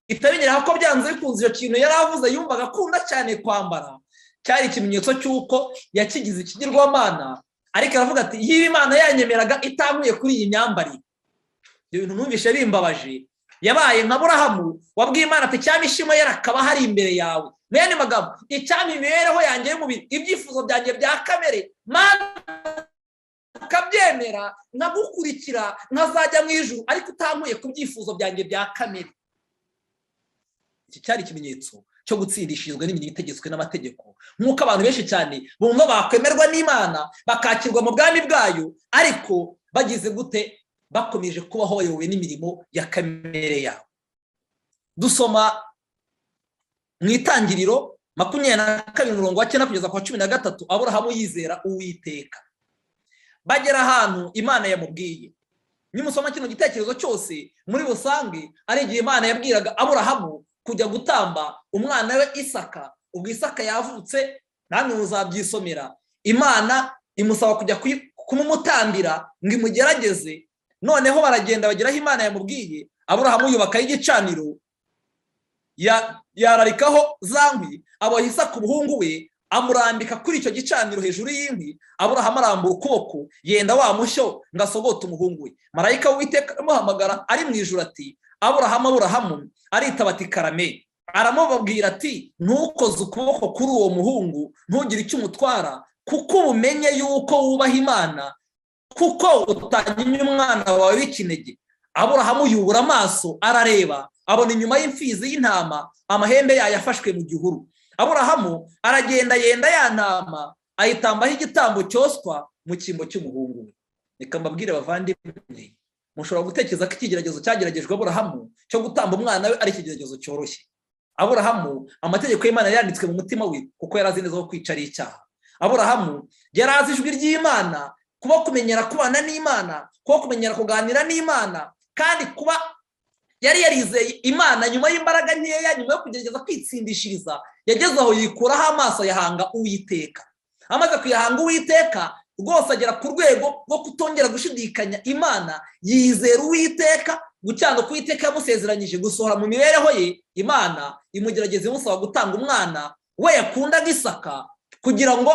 bitabinyeraho ko byanze bikunze icyo kintu yari avuze yumvaga akunda cyane kwambara cyari ikimenyetso cy'uko yakigize ikigirwamana. Ariko aravuga ati yiba Imana yanyemeraga itankuye kuri iyi myambarire. Ibyo bintu numvishe bimbabaje. Yabaye nka Aburahamu wabwiye Imana ati cyangwa Ishimayeli akaba hari imbere yawe. Mu yandi magambo, icyampa imibereho yanjye y'umubiri, ibyifuzo byanjye bya kamere, Mana ukabyemera nkagukurikira nkazajya mu ijuru, ariko utankuye ku byifuzo byanjye bya kamere. Iki cyari ikimenyetso cyo gutsindishirizwa n'imirimo itegetswe n'amategeko, nk'uko abantu benshi cyane bumva bakwemerwa n'Imana bakakirwa mu bwami bwayo, ariko bagize gute? Bakomeje kubaho bayobowe n'imirimo ya kamere yabo. Dusoma mu Itangiriro 22:9 kugeza ku 13, Aburahamu yizera Uwiteka. Bagera ahantu Imana yamubwiye. Nimusoma kino gitekerezo cyose muri busange ari igihe Imana yabwiraga Aburahamu kujya gutamba umwana we Isaka. Ubwo Isaka yavutse, namwe muzabyisomera. Imana imusaba kujya kumumutambira ngo imugerageze. Noneho baragenda bageraho Imana yamubwiye. Aburahamu yubaka igicaniro, yararikaho za nkwi, aboha Isaka umuhungu we, amurambika kuri icyo gicaniro hejuru y'inkwi. Aburahamu arambura ukuboko yenda wa mushyo ngo asogota umuhungu we. Marayika w'Uwiteka amuhamagara ari mu ijuru ati Aburahamu, Aburahamu. Aritaba ati karame. Aramubabwira ati ntukoze ukuboko kuri uwo muhungu, ntugire icyo umutwara, kuko umenye yuko wubaha Imana, kuko utanyimye umwana wawe w'ikinege. Aburahamu yubura amaso arareba, abona inyuma y'imfizi y'intama amahembe yayo yafashwe mu gihuru. Aburahamu aragenda yenda ya ntama ayitambaho igitambo cyoswa mu cyimbo cy'umuhungu we. Reka mbabwire bavandimwe, mushobora gutekereza ko ikigeragezo cyageragejwe Aburahamu cyo gutamba umwana we ari ikigeragezo cyoroshye. Aburahamu amategeko y'Imana yanditswe mu mutima we, kuko yari azi neza ko kwica ari icyaha. Aburahamu yari azi ijwi ry'Imana, kuba kumenyera kubana n'Imana, kuba kumenyera kuganira n'Imana, kandi kuba yari yarizeye Imana nyuma y'imbaraga nkeya, nyuma yo kugerageza kwitsindishiriza, yageze aho yikuraho amaso yahanga Uwiteka. Amaze kuyahanga Uwiteka rwose agera ku rwego rwo kutongera gushidikanya Imana, yizera Uwiteka, gucyanuka Uwiteka yamusezeranyije gusohora mu mibereho ye. Imana imugerageza imusaba gutanga umwana we yakundaga Isaka, kugira ngo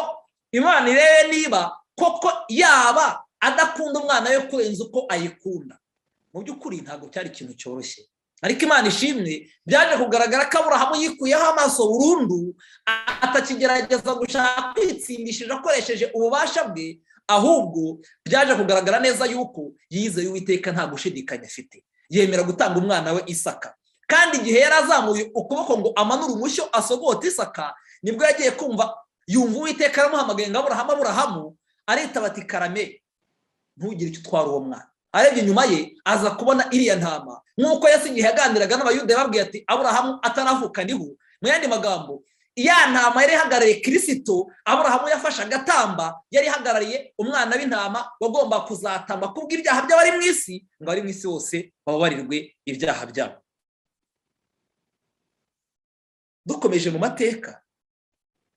Imana irebe niba koko yaba adakunda umwana we kurenza uko ayikunda. Mu by'ukuri ntabwo cyari ikintu cyoroshye, ariko Imana ishimwe byaje kugaragara ko Aburahamu yikuyeho amaso burundu, atakigerageza gushaka kwitsindishije akoresheje ububasha bwe, ahubwo byaje kugaragara neza yuko yizeye Uwiteka nta gushidikanya afite, yemera gutanga umwana we Isaka. Kandi igihe yari azamuye ukuboko ngo amanure umushyo asogote Isaka, nibwo yagiye kumva yumva Uwiteka aramuhamagaye ngo Aburahamu, aritaba ati karame, ntugire icyo utwara uwo mwana. Arebye inyuma ye aza kubona iriya ntama, nk'uko Yesu igihe yaganiraga n'Abayuda yababwiye ati Aburahamu ataravuka ndiho. Mu yandi magambo, ya ntama yari ihagarariye Kristo, Aburahamu yafashe agatamba, yari ihagarariye umwana w'intama wagomba kuzatamba kubw'ibyaha by'abari mu isi, ngo abari mu isi bose bababarirwe ibyaha byabo. Dukomeje mu mateka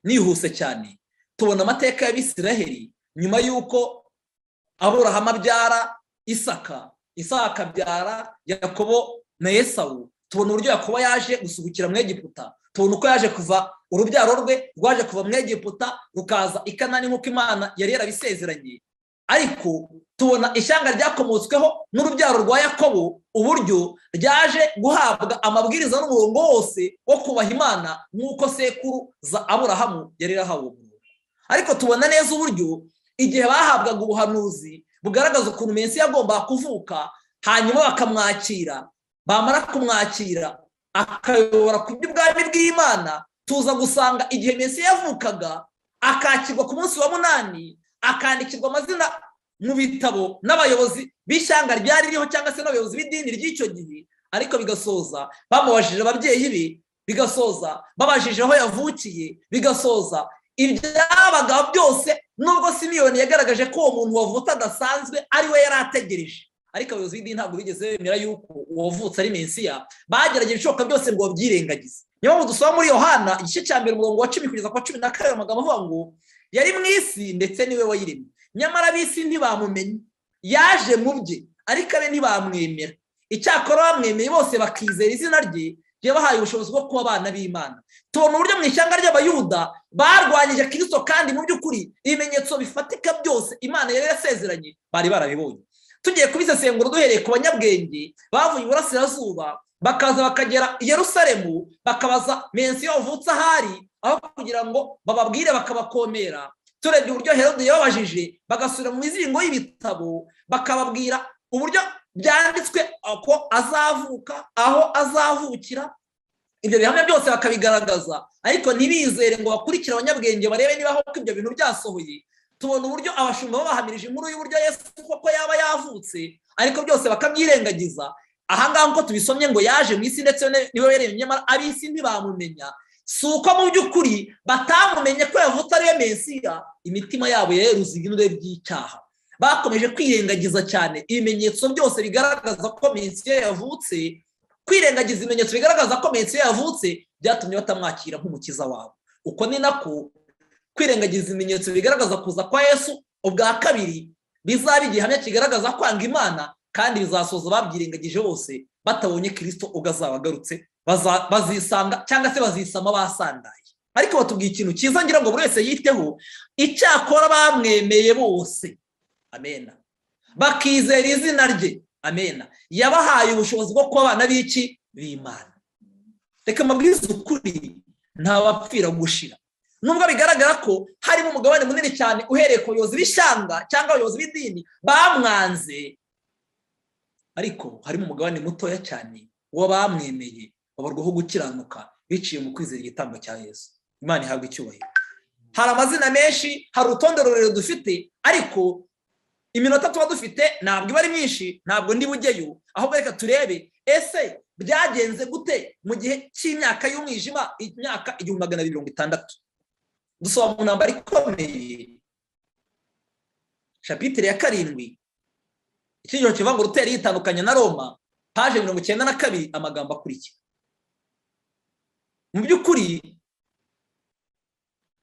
nihuse cyane, tubona amateka y'Abisiraheli nyuma y'uko Aburahamu abyara Isaka, Isaka abyara Yakobo na Esawu. Tubona uburyo Yakobo yaje gusubukira mu Egiputa, tubona uko yaje kuva urubyaro rwe rwaje kuva mu Egiputa rukaza i Kanani nk'uko Imana yari yarabisezeranye. Ariko tubona ishyanga ryakomotsweho n'urubyaro rwa Yakobo uburyo ryaje guhabwa amabwiriza n'umurongo wose wo kubaha Imana nk'uko sekuru za Aburahamu yari yarahawe. Ariko tubona neza uburyo igihe bahabwaga ubuhanuzi bugaragaza ukuntu Mesiya yagomba kuvuka, hanyuma bakamwakira, bamara kumwakira akayobora ku by'ubwami bw'Imana, tuza gusanga igihe Mesiya yavukaga akakirwa ku munsi wa 8, akandikirwa amazina mu bitabo n'abayobozi b'ishyanga ryari ririho cyangwa se n'abayobozi b'idini ry'icyo gihe. Ariko bigasoza bamubajije ababyeyi be, bigasoza babajije aho yavukiye, bigasoza ibyabaga byose. Nubwo Simiyoni yagaragaje ko uwo muntu wavutse adasanzwe ari we yari ategereje, ariko abayobozi b'idini ntabwo bigeze bemera yuko uwavutse ari Mesiya. Bagerageje ibishoboka byose ngo babyirengagize. Niyo mpamvu dusoma muri Yohana igice cya 1 umurongo wa 10 kugeza kwa 12 amagambo avuga ngo yari mu isi ndetse niwe wayiremye, nyamara ab'isi ntibamumenye. Yaje mu bye ariko abe ntibamwemera, icyakora bamwemeye bose bakizera izina rye, yabahaye ubushobozi bwo kuba abana b'Imana. Tubona uburyo mu ishyanga ry'Abayuda barwanyije Kristo, kandi mu by'ukuri ibimenyetso bifatika byose Imana yari yasezeranye bari barabibonye. Tugiye kubisesengura duhereye ku banyabwenge bavuye iburasirazuba bakaza bakagera i Yerusalemu, bakabaza Mesiya wavutse ahari, aho kugira ngo bababwire bakabakomera. Turebye uburyo Herode yababajije, bagasubira mu mizingo y'ibitabo bakababwira uburyo byanditswe ko azavuka, aho azavukira. Ibyo bihamya byose bakabigaragaza, ariko ntibizere ngo bakurikire abanyabwenge barebe niba koko ibyo bintu byasohoye. Tubona uburyo abashumba babahamirije inkuru y'uburyo Yesu koko yaba yavutse, ariko byose bakabyirengagiza. Ahangaha uko tubisomye ngo yaje mu isi ndetse niwe yaremye, nyamara ab'isi ntibamumenya. Si uko mu by'ukuri batamumenye ko yavutse ari we Mesiya, imitima yabo yaruzuye ibinure by'icyaha. Bakomeje kwirengagiza cyane ibimenyetso byose bigaragaza ko Mesiya yavutse. Kwirengagiza ibimenyetso bigaragaza ko Mesiya yavutse byatumye batamwakira nk'umukiza wabo. Uko ni nako kwirengagiza ibimenyetso bigaragaza kuza kwa Yesu ubwa kabiri bizaba igihamya kigaragaza kwanga Imana, kandi bizasoza babyirengagije bose batabonye Kristo ubwo azaba agarutse, bazisanga cyangwa se bazisama basandaye. Ariko batubwiye ikintu cyiza ngira ngo buri wese yiteho, icyakora bamwemeye bose, amena, bakizera izina rye, amena, yabahaye ubushobozi bwo kuba abana b'iki b'Imana. Reka mbabwize ukuri, nta bapfira gushira. Nubwo bigaragara ko harimo umugabane munini cyane uhereye ku bayobozi b'ishyanga cyangwa abayobozi b'idini bamwanze, ariko harimo umugabane mutoya cyane uwo bamwemeye babarwaho gukiranuka biciye mu kwizera igitambo cya Yesu. Imana ihabwa icyubahiro. Hari amazina menshi, hari urutonde rurerure dufite, ariko iminota tuba dufite ntabwo iba ari myinshi, ntabwo ndi bujyeyo. Ahubwo reka turebe ese byagenze gute mu gihe cy'imyaka y'umwijima, imyaka 1260. Dusoma mu ntambara ikomeye, chapitre ya 7, ikigo kivuga ngo Luteri yitandukanya na Roma, page 92, amagambo akurikira. Mu by'ukuri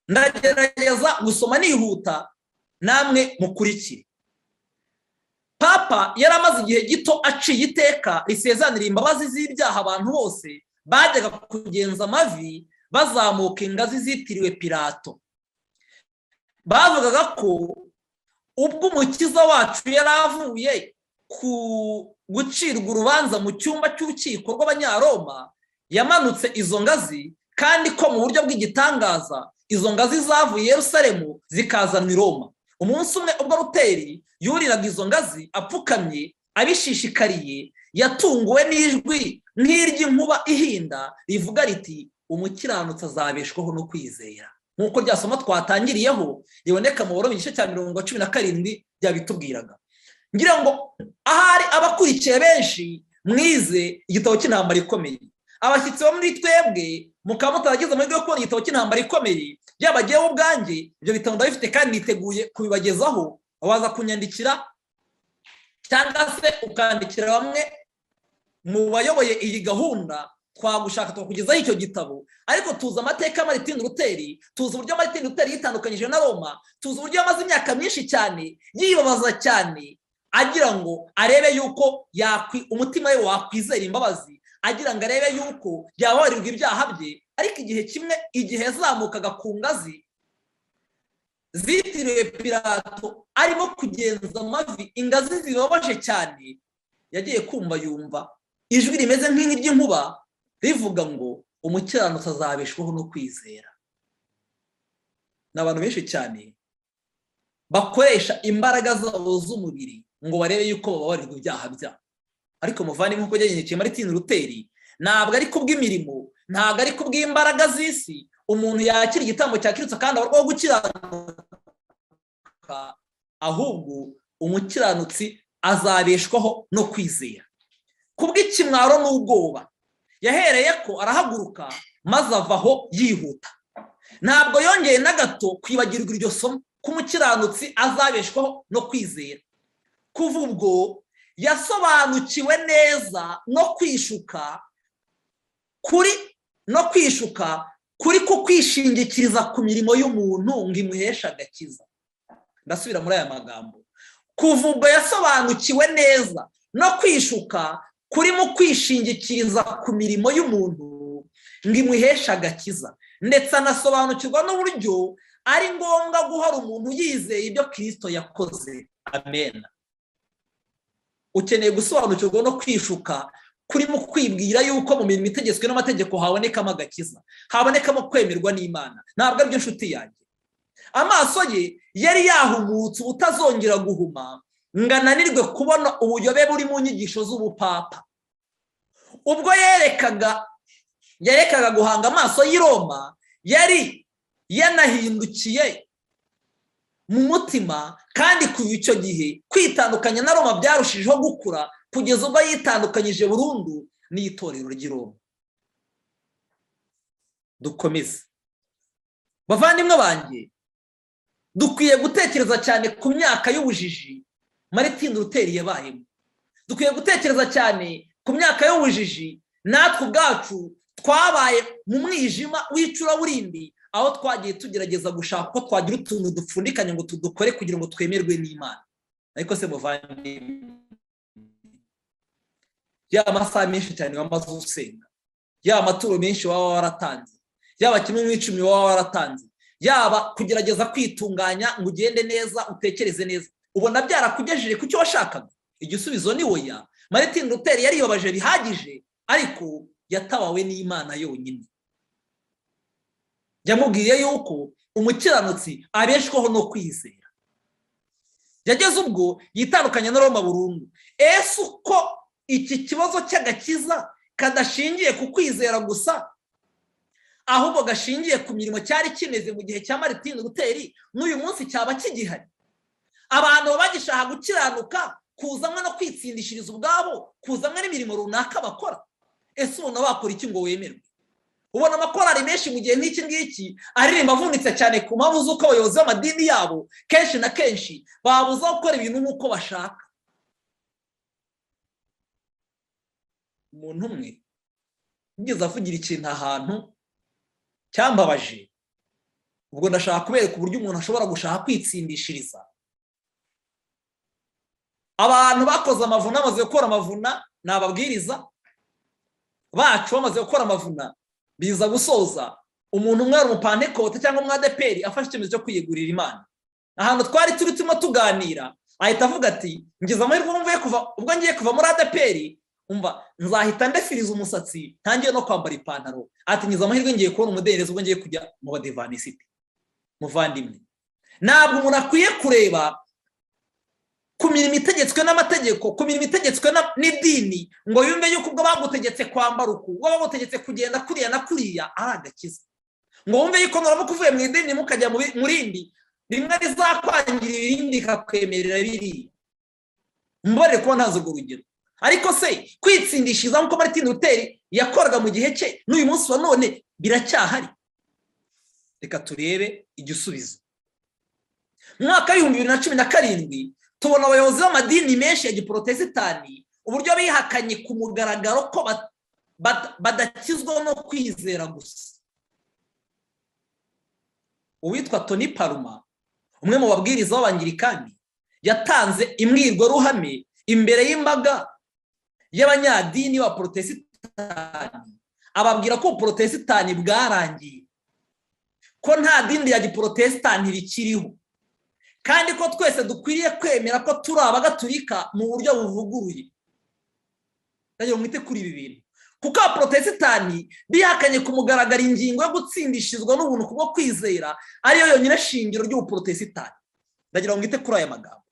ndagerageza gusoma nihuta, namwe mukurikire. Papa yari amaze igihe gito aciye iteka risezanira imbabazi z'ibyaha abantu bose bajyaga kugenza amavi bazamuka ingazi zitiriwe Pilato. Bavugaga ko ubwo umukiza wacu yari avuye ku gucirwa urubanza mu cyumba cy'urukiko rw'Abanyaroma, yamanutse izo ngazi, kandi ko mu buryo bw'igitangaza izo ngazi zavuye i Yerusalemu zikazanwa i Roma. umunsi umwe ubwo Luteri yuriraga izo ngazi apfukamye abishishikariye, yatunguwe n'ijwi nk'iry'inkuba ihinda rivuga riti umukiranutsi azabeshwaho no kwizera. nk'uko rya somo twatangiriyeho riboneka mu Baroma igice cya 17 byabitubwiraga. ngira ngo ahari abakurikiye benshi mwize igitabo cy'intambara ikomeye, abashyitsi bo muri twebwe mukaba mutarageze amahirwe yo kubona igitabo cy'intambara ikomeye, byabagiyeho ubwanjye ibyo bitabo ndabifite kandi niteguye kubibagezaho. waza kunyandikira cyangwa se ukandikira bamwe mu bayoboye iyi gahunda, twagushaka tukakugezaho icyo gitabo. ariko tuzi amateka ya Martin Luther, tuzi uburyo Martin Luther yitandukanyije na Roma, tuzi uburyo yamaze imyaka myinshi cyane yibabaza cyane agira ngo arebe yuko umutima we wakwizera imbabazi, agira ngo arebe yuko yababarirwa ibyaha bye. ariko igihe kimwe, igihe yazamukaga ku ngazi zitiriwe Pilato arimo kugenza amavi, ingazi zibabaje cyane, yagiye kumva yumva ijwi rimeze nk'iry'inkuba rivuga ngo umukiranutsi azabeshwaho no kwizera. n'abantu benshi cyane bakoresha imbaraga zabo z'umubiri ngo barebe yuko bababarirwa ibyaha byabo. ariko muvandimwe, nk'uko yagenyekiye Martin Luther, ntabwo ari kubw'imirimo, ntabwo ari kubw'imbaraga z'isi umuntu yakira igitambo cya Kristo kandi abarwaho gukiranuka, ahubwo umukiranutsi azabeshwaho no kwizera. kubw'ikimwaro n'ubwoba yahereye ko arahaguruka maze avaho yihuta. ntabwo yongeye na gato kwibagirwa iryo somo ko umukiranutsi azabeshwaho no kwizera. kuva ubwo yasobanukiwe neza no kwishuka kuri ko kwishingikiriza ku mirimo y'umuntu ngo imuheshe agakiza. ndasubira muri aya magambo. kuva ubwo yasobanukiwe neza no kwishuka kuri mu kwishingikiriza ku mirimo y'umuntu ngo imuheshe agakiza, ndetse anasobanukirwa n'uburyo ari ngombwa guhora umuntu yizeye ibyo Kristo yakoze. amen. ukeneye gusobanukirwa no kwishuka kuri mu kwibwira yuko mu mirimo itegetswe n'amategeko habonekamo agakiza, habonekamo kwemerwa n'Imana. ntabwo aribyo nshuti yanjye. amaso ye yari yahumutse ubutazongera guhuma ngo ananirwe kubona ubuyobe buri mu nyigisho z'ubupapa. ubwo yerekaga guhanga amaso y'i Roma, yari yanahindukiye mu mutima, kandi kuva icyo gihe kwitandukanya na Roma byarushijeho gukura kugeza ubwo yitandukanyije burundu n'itorero ry'i Roma. dukomeze bavandimwe banjye, dukwiye gutekereza cyane ku myaka y'ubujiji Martin Luther yabayemo. dukwiye gutekereza cyane ku myaka y'ubujiji natwe ubwacu twabaye mu mwijima w'icuraburindi, aho twagiye tugerageza gushaka ko twagira utuntu dupfundikanye ngo tudukore kugira ngo twemerwe n'Imana. ariko se muvandimwe, ya amasaha menshi cyane wamaze usenga, ya amaturo menshi waba waratanze, yaba 10 waba waratanze, yaba kugerageza kwitunganya ngo ugende neza, utekereze neza, ubona byarakugejeje ku cyo washakaga? igisubizo ni oya. Martin Luther yariyobaje bihagije, ariko yatabawe n'Imana yonyine. yamubwiye yuko umukiranutsi abeshwaho no kwizera. yageze ubwo yitandukanya na Roma burundu. ese uko iki kibazo cy'agakiza kadashingiye ku kwizera gusa, ahubwo gashingiye ku mirimo cyari kimeze mu gihe cya Martin Luther, n'uyu munsi cyaba kigihari? abantu bagishaka gukiranuka, kuzamwe no kwitsindishiriza ubwabo, kuzamwe n'imirimo runaka bakora. ese ubona bakora iki ngo wemerwe? ubona amakorari menshi mu gihe n'iki ngiki aririmba avunitse cyane ku mpamvu z'uko abayobozi b'amadini yabo kenshi na kenshi babuza gukora ibintu nk'uko bashaka. umuntu umwe yigeze avugira ikintu ahantu cyambabaje, ubwo ndashaka kubereka uburyo umuntu ashobora gushaka kwitsindishiriza. abantu bakoze amavuna, bamaze gukora amavuna, ni ababwiriza bacu bamaze gukora amavuna, biza gusoza umuntu umwe umupantekote cyangwa umwadeperi afashe icyemezo cyo kwiyegurira Imana. ahantu twari turimo tuganira, ahita avuga ati ngize amahirwe ubwo ngiye kuva muri adeperi, umva nzahita ndefiriza umusatsi, ntangiye no kwambara ipantaro. ati ngize amahirwe ngiye kubona umudendezo ubwo ngiye kujya mu badivanisiti. muvandimwe, ntabwo umuntu akwiye kureba ku mirimo itegetswe n'amategeko, ku mirimo itegetswe n'idini ngo yumve yuko ubwo bagutegetse kwambara uku, ubwo bagutegetse kugenda kuriya na kuriya ari agakiza, ngo wumve yuko nuramuka uvuye mu idini mukajya mu rindi rimwe rizakwangirira irindi rikakwemerera biriya. Mubare kuba ntazi urwo rugero. Ariko se kwitsindishiriza nk'uko Martin Luther yakoraga mu gihe cye n'uyu munsi wa none biracyahari? Reka turebe igisubizo. Mu mwaka w'ibihumbi 2017 tubona abayobozi b'amadini menshi ya giprotestani uburyo bihakanye ku mugaragaro ko badakizwa no kwizera gusa. Uwitwa Tony Palmer, umwe mu babwiriza b'Abangirikani, yatanze imbwirwaruhame imbere y'imbaga y'abanyadini ba protestani, ababwira ko protestani bwarangiye, ko nta dini ya giprotestani rikiriho, kandi ko twese dukwiriye kwemera ko turi abagatulika mu buryo buvuguruye. Ndagira mwite kuri ibi bintu, kuko abaprotestani bihakanye ku mugaragaro ingingo yo gutsindishizwa n'ubuntu kubwo kwizera ariyo yonyine shingiro ry'ubuprotestani. Ndagira mwite kuri aya magambo.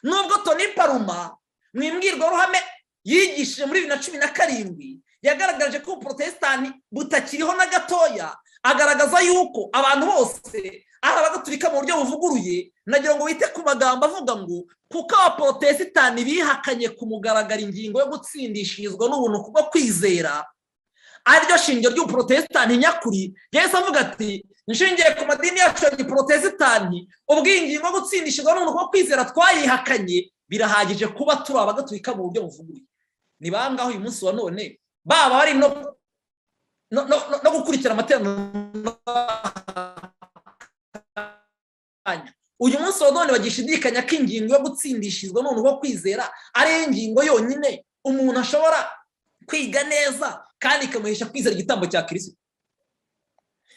Nubwo Tony Palmer mu imbwirwaruhame yigishije muri 2017 yagaragaje ko ubuprotestani butakiriho na gatoya, agaragaza yuko abantu bose ari abagatulika mu buryo buvuguruye. Nagira ngo wite ku magambo avuga ngo kuko abaprotestani bihakanye ku mugaragaro ingingo yo gutsindishirizwa n'ubuntu kubwo kwizera ariryo shingiro ry'ubuprotestani nyakuri. Yesu avuga ati nshingiye ku madini yacu ya giprotestani ubwingingo yo gutsindishizwa n'ubuntu kubwo kwizera twayihakanye, birahagije kuba turi abagatulika mu buryo buvuguruye. Ni bangaho uyu munsi wa none baba bari no gukurikira amateraniro uyu munsi wa none bagishidikanya ko ingingo yo gutsindishizwa n'ubuntu bwo kwizera ari ingingo yonyine umuntu ashobora kwiga neza kandi ikamuhesha kwizera igitambo cya Kristo.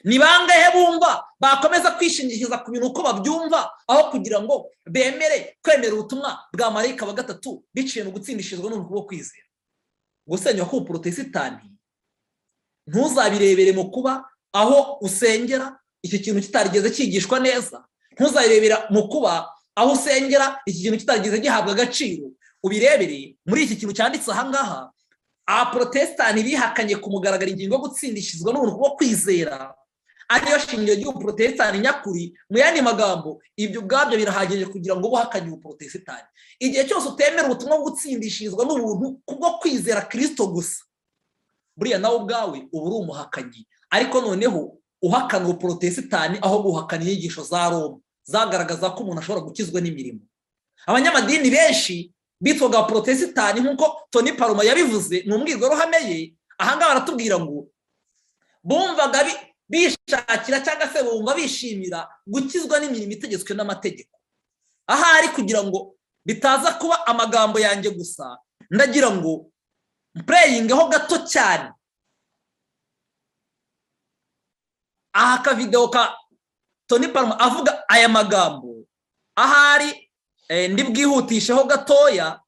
Ni bangahe bumva bakomeza kwishingikiriza ku bintu uko babyumva aho kugira ngo bemere kwemera ubutumwa bwa marayika wa gatatu biciye mu gutsindishizwa n'ubuntu bwo kwizera? Gusenywa ku protestani ntuzabirebere mu kuba aho usengera iki kintu kitarigeze kigishwa neza, ntuzabirebera mu kuba aho usengera iki kintu kitarigeze gihabwa agaciro. Ubirebere muri iki kintu cyanditse aha ngaha, abaprotestani bihakanye ku mugaragaro ingingo yo gutsindishizwa n'ubuntu bwo kwizera ariyo shingiro ry'ubuprotestani nyakuri. Mu yandi magambo, ibyo ubwabyo birahagije kugira ngo buhakanye ubuprotestani. Igihe cyose utemera ubutumwa bwo gutsindishirizwa n'ubuntu kubwo kwizera Kristo gusa, buriya nawe ubwawe uba uri umuhakanyi. Ariko noneho uhakana ubuprotestani aho guhakana inyigisho za Roma zagaragaza ko umuntu ashobora gukizwa n'imirimo. Abanyamadini benshi bitwaga protestani nk'uko Tony Palmer yabivuze mu mbwirwaruhame ye. Aha ngaha baratubwira ngo bumvaga bishakira cyangwa se bumva bishimira gukizwa n'imirimo itegetswe n'amategeko. Ahari kugira ngo bitaza kuba amagambo yanjye gusa, ndagira ngo mpureyingeho gato cyane aha ka video ka Tony Palmer avuga aya magambo. Ahari ndi bwihutisheho gatoya.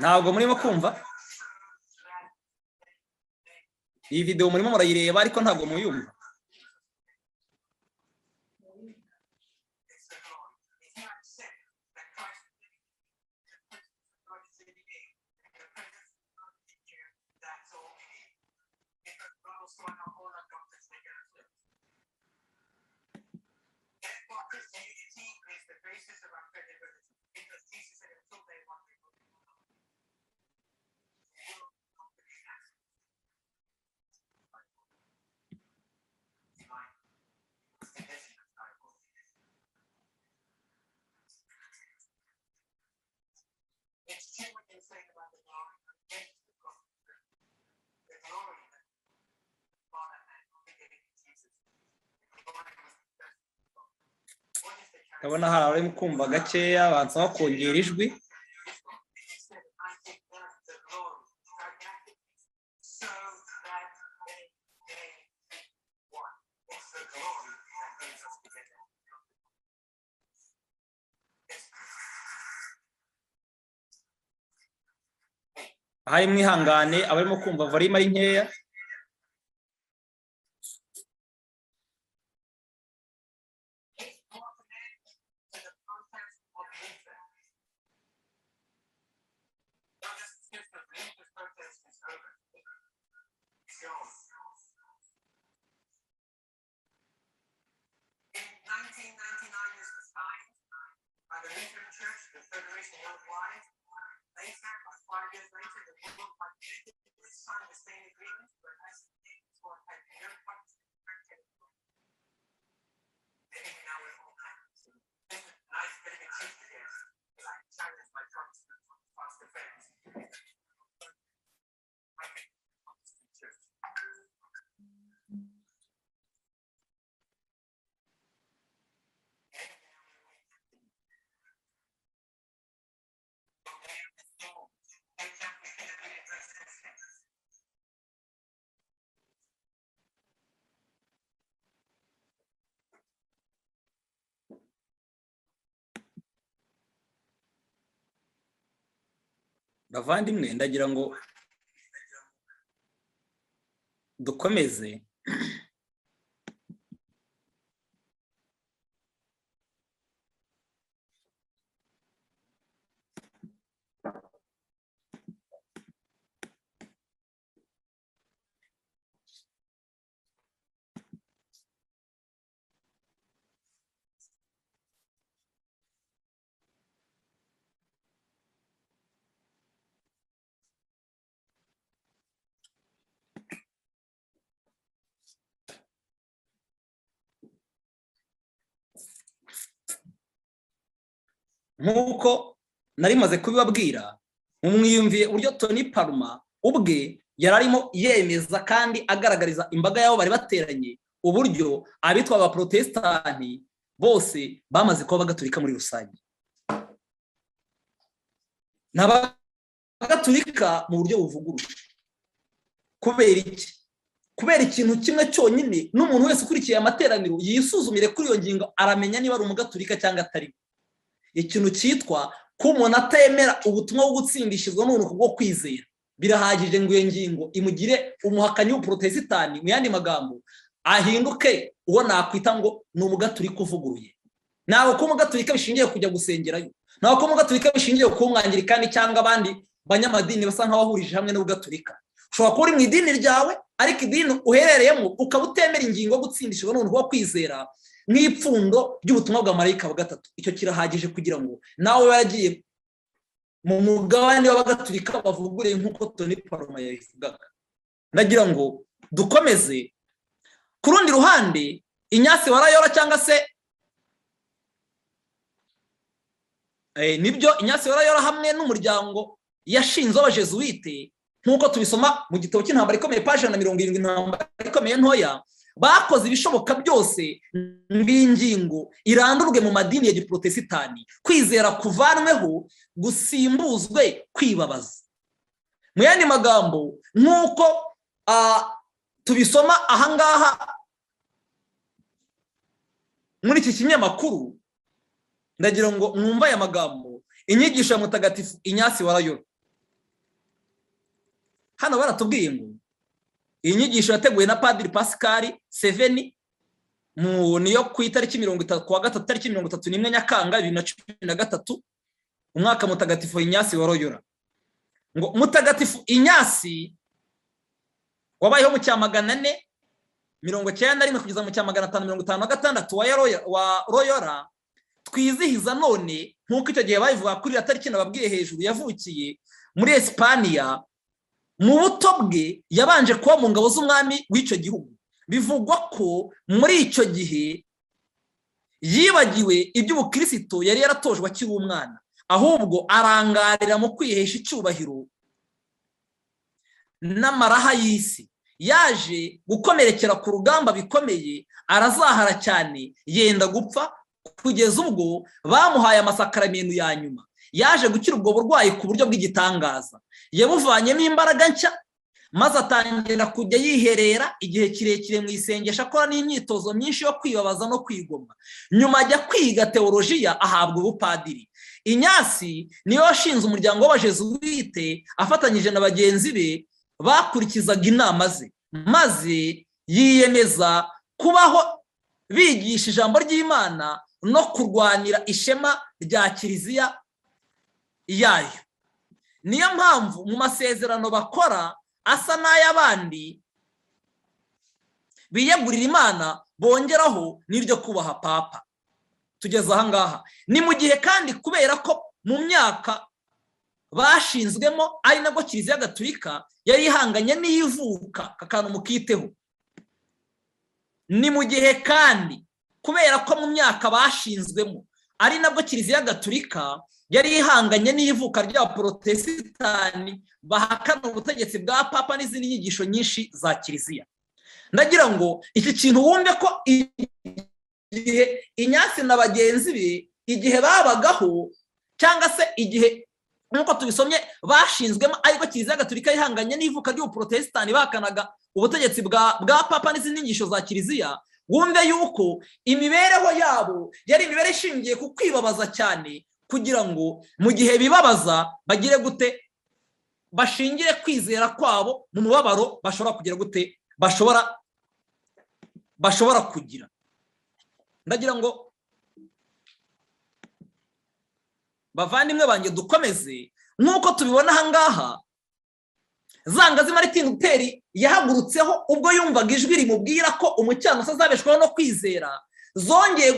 Ntabwo murimo kumva iyi video, murimo murayireba ariko ntabwo muyumva. Ndabona hari abari kumva gakeya bansaba kongera ijwi. ahari mwihangane abarimo kumva volume ari nkeya. Bavandimwe, ndagira ngo dukomeze. Nk'uko nari maze kubibabwira, mwiyumviye uburyo Tony Palmer ubwe yari arimo yemeza kandi agaragariza imbaga y'abo bari bateranye uburyo abitwa abaprotestani bose bamaze kuba bagaturika muri rusange. N'abagaturika mu buryo buvuguruje. Kubera iki? Kubera ikintu kimwe cyonyine, n'umuntu wese ukurikiye amateraniro yisuzumire kuri iyo ngingo aramenya niba ari umugaturika cyangwa atari. Ikintu cyitwa ko umuntu atemera ubutumwa bwo gutsindishizwa n'umuntu bwo kwizera, birahagije ngo iyo ngingo imugire umuhakanyi w'uprotestani, mu yandi magambo ahinduke uwo nakwita ngo ni umugaturika uvuguruye. Nawe ko umugaturika bishingiye kujya gusengerayo, nawe ko umugaturika bishingiye ku mwangirikani cyangwa abandi banyamadini basa nk'abahurije hamwe n'ubugaturika. Ushobora kuba uri mu idini ryawe, ariko idini uherereyemo ukaba utemera ingingo yo gutsindishizwa n'umuntu bwo kwizera nk'ipfundo ry'ubutumwa bwa marayika wa gatatu. Icyo kirahagije kugira ngo nawe waragiye mu mugabane w'abagatulika bavuguriye nk'uko Tony Palmer yabivugaga. Ndagira ngo dukomeze. Ku rundi ruhande, Ignace wa Loyola cyangwa se nibyo Ignace wa Loyola hamwe n'umuryango yashinze w'abajesuite, nk'uko tubisoma mu gitabo cy'intambara ikomeye paje na 70, intambara ikomeye ntoya, bakoze ibishoboka byose ng'ingingo irandurwe mu madini ya giprotestani, kwizera kuvanweho gusimbuzwe kwibabaza. Mu yandi magambo, nk'uko tubisoma ahangaha muri iki kinyamakuru, ndagira ngo mwumva aya magambo, inyigisho ya mutagatifu Ignace wa Loyola. Hano baratubwiye ngo iyi nyigisho yateguwe na Padiri Pascal Seveni niyo ku itariki 30 kwa gatatu tariki 31 Nyakanga 2013, umwaka mutagatifu Ignace wa Loyola. Ngo mutagatifu Ignace wabayeho mu cya 491 kugeza mu cya 556 wa Loyola, twizihiza none nk'uko icyo gihe bayivuga kuri ya tariki nababwiye hejuru. Yavukiye muri Espanya. Mu buto bwe yabanje kuba mu ngabo z'umwami w'icyo gihugu. Bivugwa ko muri icyo gihe yibagiwe iby'ubukristo yari yaratojwe akiri umwana, ahubwo arangarira mu kwihesha icyubahiro n'amaraha y'isi. Yaje gukomerekera ku rugamba bikomeye, arazahara cyane, yenda gupfa, kugeza ubwo bamuhaye amasakaramentu ya nyuma. Yaje gukira ubwo burwayi ku buryo bw'igitangaza. Yabuvanyemo imbaraga nshya, maze atangira kujya yiherera igihe kirekire mu isengesho, akora n'imyitozo myinshi yo kwibabaza no kwigomwa. Nyuma ajya kwiga teolojiya, ahabwa ubupadiri. Inyasi niyo washinze umuryango w'abajezuwite afatanyije na bagenzi be bakurikizaga inama ze, maze yiyemeza kubaho bigisha ijambo ry'Imana no kurwanira ishema rya kiliziya yayo. Niyo mpamvu mu masezerano bakora asa n'ay'abandi biyegurira Imana bongeraho n'iryo kubaha papa. Tugeze aha ngaha ni mu gihe kandi kubera ko mu myaka bashinzwemo ari nabwo kiliziya gatolika yari ihanganye n'ivuka, akantu mukiteho. Ni mu gihe kandi kubera ko mu myaka bashinzwemo ari nabwo kiliziya gatolika yari ihanganye n'ivuka ry'abaporotesitanti bahakana ubutegetsi bwa papa n'izindi nyigisho nyinshi za kiliziya. Ndagira ngo iki kintu wumve ko igihe Inyasi na bagenzi be igihe babagaho, cyangwa se igihe nk'uko tubisomye bashinzwemo ariko kiliziya gatolika ihanganye n'ivuka ry'ubuporotesitanti bahakanaga ubutegetsi bwa papa n'izindi nyigisho za kiliziya, wumve yuko imibereho yabo yari imibereho ishingiye ku kwibabaza cyane, kugira ngo mu gihe bibabaza bagire gute, bashingire kwizera kwabo mu mubabaro bashobora kugira gute, bashobora kugira. Ndagira ngo bavandimwe banjye dukomeze nk'uko tubibona aha ngaha. Za ngazi Martin Luther yahagurutseho ubwo yumvaga ijwi rimubwira ko umucyanuzi azabeshwaho no kwizera, zongeye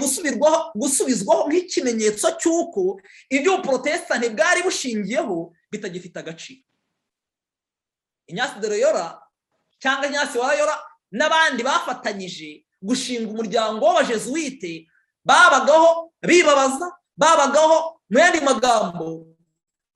gusubizwaho nk'ikimenyetso cy'uko ibyo ubuprotestani bwari bushingiyeho bitagifite agaciro. Inyasi de Loyola cyangwa Inyasi wa Loyola n'abandi bafatanyije gushinga umuryango w'abajezuwite babagaho bibabaza, babagaho mu yandi magambo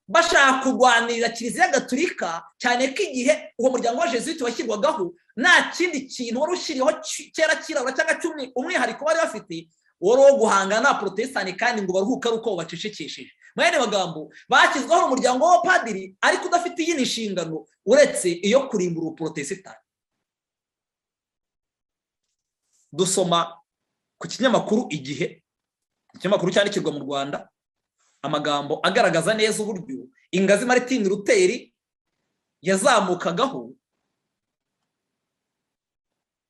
bashaka kurwanirira kiliziya gatolika, cyane ko igihe uwo muryango w'abajezuwite washyirwagaho nta kindi kintu wari ushyiriyeho kera kirabura cyangwa umwihariko bari bafite wari wo guhangana na protestani kandi ngo baruhuke ari uko bacecekesheje. Mu yandi magambo bashyizweho umuryango w'abapadiri ariko udafite iyi nshingano uretse iyo kurimbura ubuprotestani. Dusoma ku kinyamakuru Igihe, ikinyamakuru cyandikirwa mu Rwanda, amagambo agaragaza neza uburyo ingazi Martin Luther yazamukagaho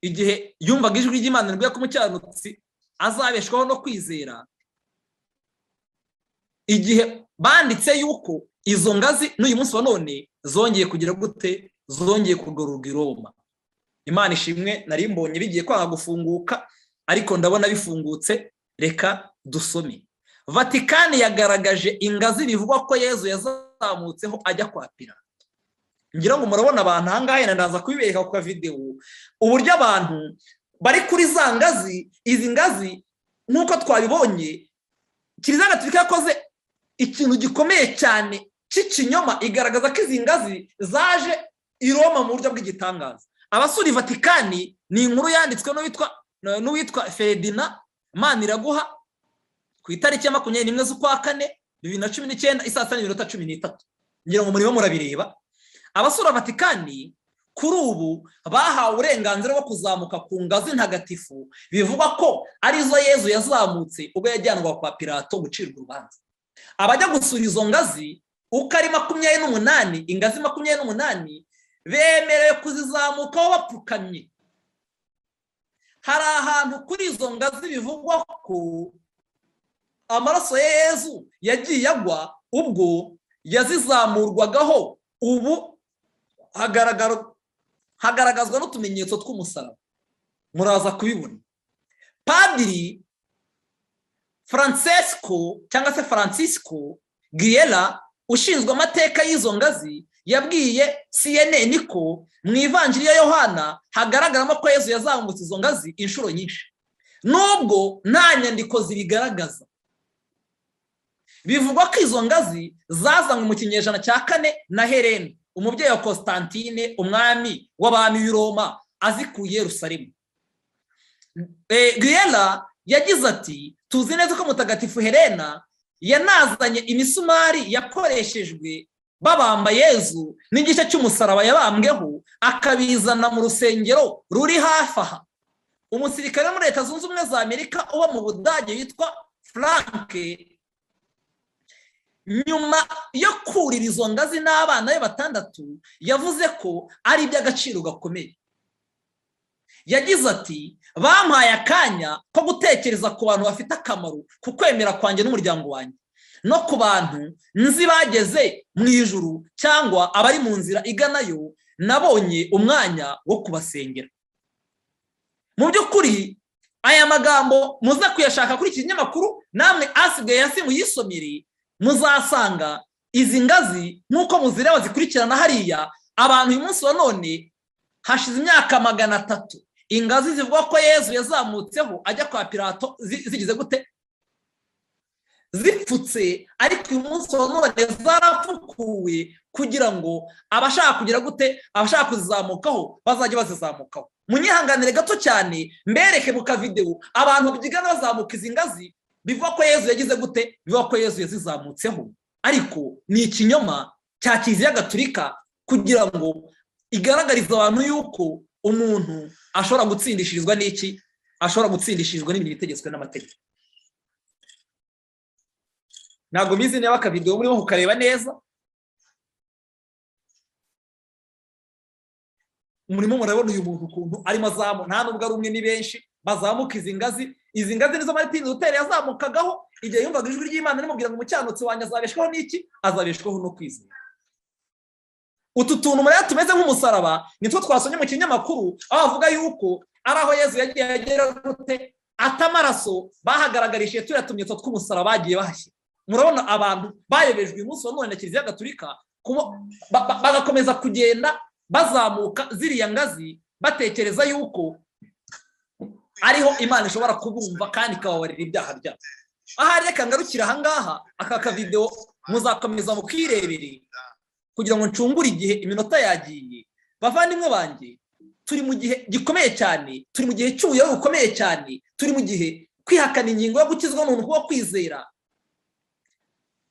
igihe yumvaga ijwi ry'Imana ribwira ko umucyanuzi azabeshwaho no kwizera. Igihe banditse yuko izo ngazi n'uyu munsi wa none zongeye kugira gute, zongeye kugororwa i Roma. Imana ishimwe, nari mbonye bigiye kwanga gufunguka ariko ndabona bifungutse. Reka dusome. Vatikani yagaragaje ingazi bivugwa ko Yezu yazamutseho ajya kwa Pilato. Ngira ngo murabona abantu aha ngaha, ndaza kubibereka ku video uburyo abantu bari kuri za ngazi. Izi ngazi nk'uko twabibonye, kiliziya gatolika yakoze ikintu gikomeye cyane cy'ikinyoma, igaragaza ko izi ngazi zaje i Roma mu buryo bw'igitangaza. Abasura Vatikani ni inkuru yanditswe n'uwitwa Ferdinand Maniraguha ku itariki ya 21 z'ukwa 4 2019 isaa 7:13. Ngira ngo murimo murabireba. Abasura Vatikani kuri ubu bahawe uburenganzira bwo kuzamuka ku ngazi ntagatifu bivugwa ko arizo Yezu yazamutse ubwo yajyanwa kwa Pilato gucirwa urubanza. Abajya gusura izo ngazi uko ari 28, ingazi 28 bemerewe kuzizamukaho bapfukamye. Hari ahantu kuri izo ngazi bivugwa ko amaraso ya Yezu yagiye agwa ubwo yazizamurwagaho. Ubu hagaragazwa n'utumenyetso tw'umusaraba, muraza kubibona. Padiri Francisco Giela ushinzwe amateka y'izo ngazi yabwiye CNN ko mu Ivanjiri ya Yohana hagaragaramo ko Yezu yazamutse izo ngazi inshuro nyinshi, nubwo nta nyandiko zibigaragaza. Bivugwa ko izo ngazi zazanywe mu kinyejana cya 4 na Helene, umubyeyi wa Constantine, umwami w'abami b'i Roma, azikuye Yerusalemu. Giela yagize ati, tuzi neza ko mutagatifu Helena yanazanye imisumari yakoreshejwe babamba Yezu n'igice cy'umusaraba yabambweho, akabizana mu rusengero ruri hafi aha. Umusirikare muri Leta Zunze Ubumwe za Amerika uba mu Budage witwa Frank nyuma yo kurira izo ngazi n'abana be 6 yavuze ko ari iby'agaciro gakomeye. Yagize ati bampaye akanya ko gutekereza ku bantu bafite akamaro ku kwemera kwanjye n'umuryango wanjye no ku bantu nzi bageze mu ijuru cyangwa abari mu nzira iganayo. Nabonye umwanya wo kubasengera. Mu by'ukuri aya magambo muza kuyashaka kuri iki kinyamakuru, namwe asigaye yasi muyisomere, muzasanga izi ngazi nk'uko muzireba zikurikirana hariya. Abantu uyu munsi wa none hashize imyaka 300 ingazi zivuga ko Yesu yazamutseho ajya kwa Pilato zigize gute? Zipfutse. Ariko uyu munsi wa none zarapfukuwe kugira ngo abashaka kugira gute, abashaka kuzizamukaho bazajya bazizamukaho. Munyihanganire gato cyane mbereke mu ka video abantu byigana bazamuka izi ngazi bivuga ko Yesu yagize gute, bivuga ko Yesu yazizamutseho. Ariko ni ikinyoma cya Kiliziya Gatolika kugira ngo igaragarize abantu yuko umuntu ashobora gutsindishirizwa n'iki, ashobora gutsindishirizwa n'ibintu bitegetswe n'amategeko. Ntabwo bizi niba aka video murimo kukareba neza, murimo murabona uyu muntu ukuntu arimo azamuka, nta nubwo ari umwe ni benshi bazamuka izi ngazi. Izi ngazi nizo Martin Luther yazamukagaho igihe yumvaga ijwi ry'Imana rimubwira ngo umucyanutsi wanjye azabeshwaho n'iki, azabeshwaho no kwizera. Utu tuntu muri tumeze nk'umusaraba nitwo twasonye mu kinyamakuru, aho avuga yuko ari aho Yesu yagiye agera gute, atamaraso bahagaragarishije turiya tumenyetso tw'umusaraba bagiye bahashye. Murabona abantu bayobejwe uyu munsi wa none na Kiliziya Gatolika bagakomeza kugenda bazamuka ziriya ngazi batekereza yuko ariho Imana ishobora kubumva kandi ikababarira ibyaha byabo. Aha reka ngarukira aha ngaha, aka video muzakomeza mukirebere kugira ngo ncungure igihe, iminota yagiye. Bavandimwe banjye, turi mu gihe gikomeye cyane, turi mu gihe cy'ubuyobe bukomeye cyane, turi mu gihe kwihakana ingingo yo gukizwa n'umuntu kuba kwizera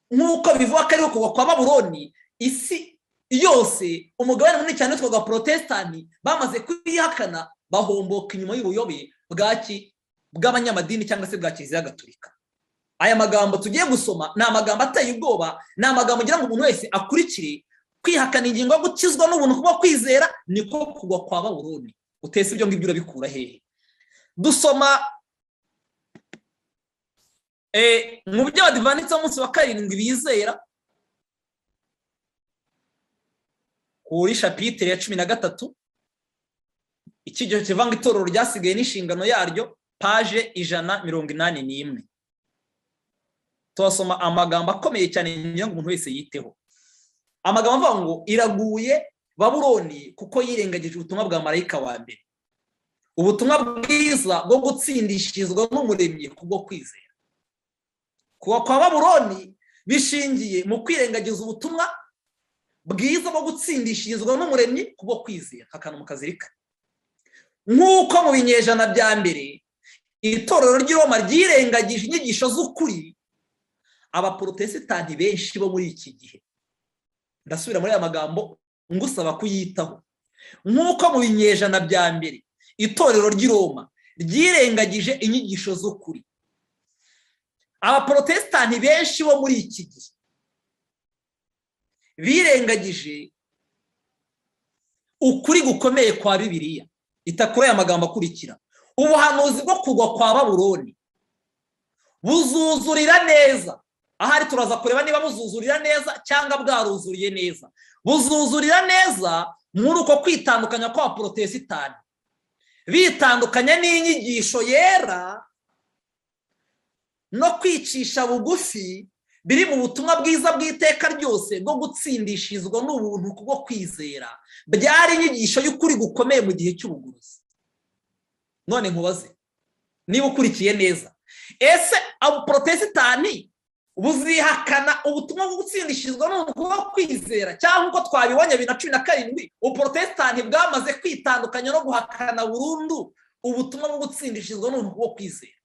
nk'uko bivuga ko ari ukugwa kwa Babuloni. Isi yose umugabane munini cyane witwaga Protestani bamaze kwihakana, bahomboka inyuma y'ubuyobe bw'abanyamadini cyangwa se bwa Kiliziya Gatolika. Aya magambo tugiye gusoma ni amagambo ateye ubwoba, ni amagambo ngira ngo umuntu wese akurikire. Kwihakana ingingo yo gukizwa n'ubuntu kuba kwizera niko kugwa kwa Babuloni. Utese ibyo ngibyo urabikura hehe? Dusoma mu byo Abadivantisiti b'umunsi wa 7 bizera kuri chapitre ya 13, ikigo kivanga itorero ryasigaye n'inshingano yaryo, page 181. Twasoma amagambo akomeye cyane ngira ngo umuntu wese yiteho. Amagambo avuga ngo iraguye Babuloni kuko yirengagije ubutumwa bwa marayika wa mbere, ubutumwa bwiza bwo gutsindishirizwa n'umuremyi kubwo kwizera. Kuba kwa Babuloni bishingiye mu kwirengagiza ubutumwa bwiza bwo gutsindishirizwa n'umuremyi kubwo kwizera. Hakana mukazirika nk'uko mu binyejana bya mbere itorero ry'i Roma ryirengagije inyigisho z'ukuri, abaprotesitanti benshi bo muri iki gihe, ndasubira muri aya magambo ngusaba kuyitaho, nk'uko mu binyejana bya mbere itorero ry'i Roma ryirengagije inyigisho z'ukuri, abaprotesitanti benshi bo muri iki gihe birengagije ukuri gukomeye kwa Bibiliya. Itakura aya magambo akurikira: ubuhanuzi bwo kugwa kwa Babuloni buzuzurira neza. Ahari turaza kureba niba buzuzurira neza cyangwa bwaruzuriye neza. Buzuzurira neza muri uko kwitandukanya kwa Protesitanti, bitandukanya n'inyigisho yera no kwicisha bugufi biri mu butumwa bwiza bw'iteka ryose bwo gutsindishirizwa n'ubuntu kubwo kwizera. Byari inyigisho y'ukuri gukomeye mu gihe cy'ubuguruzi. None nkubaze niba ukurikiye neza, ese abo Protesitanti buzihakana ubutumwa bwo gutsindishirizwa n'ubuntu kubwo kwizera, cyangwa uko twabibonye 2017 Uprotesitanti bwamaze kwitandukanya no guhakana burundu ubutumwa bwo gutsindishirizwa n'ubuntu kubwo kwizera?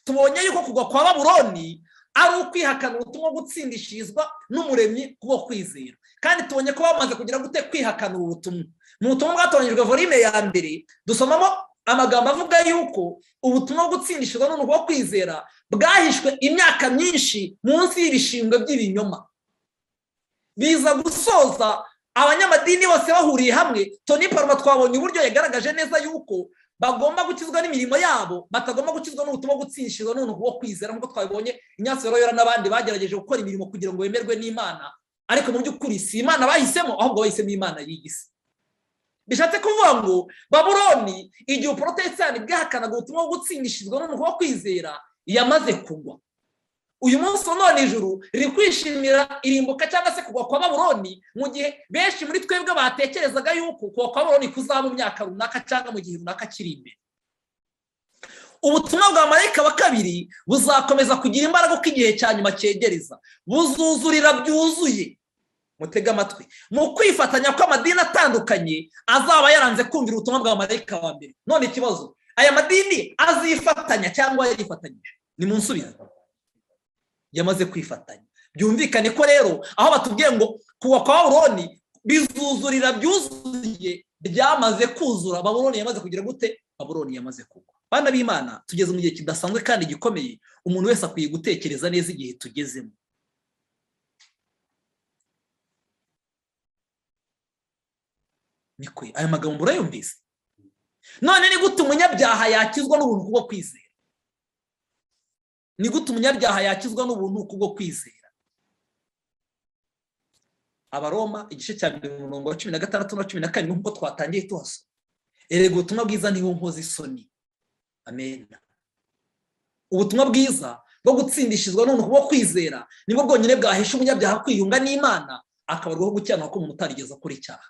Tubonye yuko kugwa kwa Babuloni ari ukwihakana ubutumwa gutsindishirizwa n'umuremyi kubwo kwizera, kandi tubonye ko bamaze kugira gute kwihakana ubutumwa. Mu butumwa bwatoranyijwe volume ya mbere dusomamo amagambo avuga yuko ubutumwa bwo gutsindishizwa n'ubuntu bwo kwizera bwahishwe imyaka myinshi munsi y'ibishingwe by'ibinyoma. Biza gusoza abanyamadini bose bahuriye hamwe. Tony Parma twabonye uburyo yagaragaje neza yuko bagomba gukizwa n'imirimo yabo, batagomba gukizwa n'ubutumwa bwo gutsindishizwa n'ubuntu bwo kwizera, nk'uko twabibonye Ignace Loyola n'abandi bagerageje gukora imirimo kugira ngo bemerwe n'Imana, ariko mu by'ukuri si Imana bahisemo, ahubwo bahisemo Imana y'igisi. Bishatse kuvuga ngo Babuloni igihe Uprotestani bwahakanaga ubutumwa bwo gutsindishizwa n'ubuntu bwo kwizera yamaze kugwa. Uyu munsi none ijuru riri kwishimira irimbuka cyangwa se kugwa kwa Babuloni, mu gihe benshi muri twebwe batekerezaga yuko kugwa kwa Babuloni kuzaba mu myaka runaka cyangwa mu gihe runaka kiri imbere. Ubutumwa bwa marayika wa kabiri buzakomeza kugira imbaraga uko igihe cya nyuma cyegereza, buzuzurira byuzuye. Mutega amatwi, mu kwifatanya kw'amadini atandukanye azaba yaranze kumvira ubutumwa bwa marayika wa mbere. None ikibazo, aya madini azifatanya cyangwa yarifatanyije? Ni munsubiza, yamaze kwifatanya. Byumvikane ko rero aho batubwiye ngo kugwa kwa Babuloni bizuzurira byuzuye, byamaze kuzura. Babuloni yamaze kugira gute? Babuloni yamaze kugwa. Bana b'Imana, tugeze mu gihe kidasanzwe kandi gikomeye. Umuntu wese akwiye gutekereza neza igihe tugezemo. Nikwe aya magambo urayumvise? None ni gute umunyabyaha yakizwa n'ubuntu bwo kwizera? Ni gute umunyabyaha yakizwa n'ubuntu bwo kwizera? Abaroma igice cya 16 na 17 nk'uko twatangiye tuhasoma. Erega ubutumwa bwiza niho nkoze isoni. Amen. Ubutumwa bwiza bwo gutsindishizwa n'ubuntu bwo kwizera nibwo bwonyine bwahisha umunyabyaha kwiyunga n'Imana, akabarwaho gucyanwa ko umuntu utarigeze akora icyaha.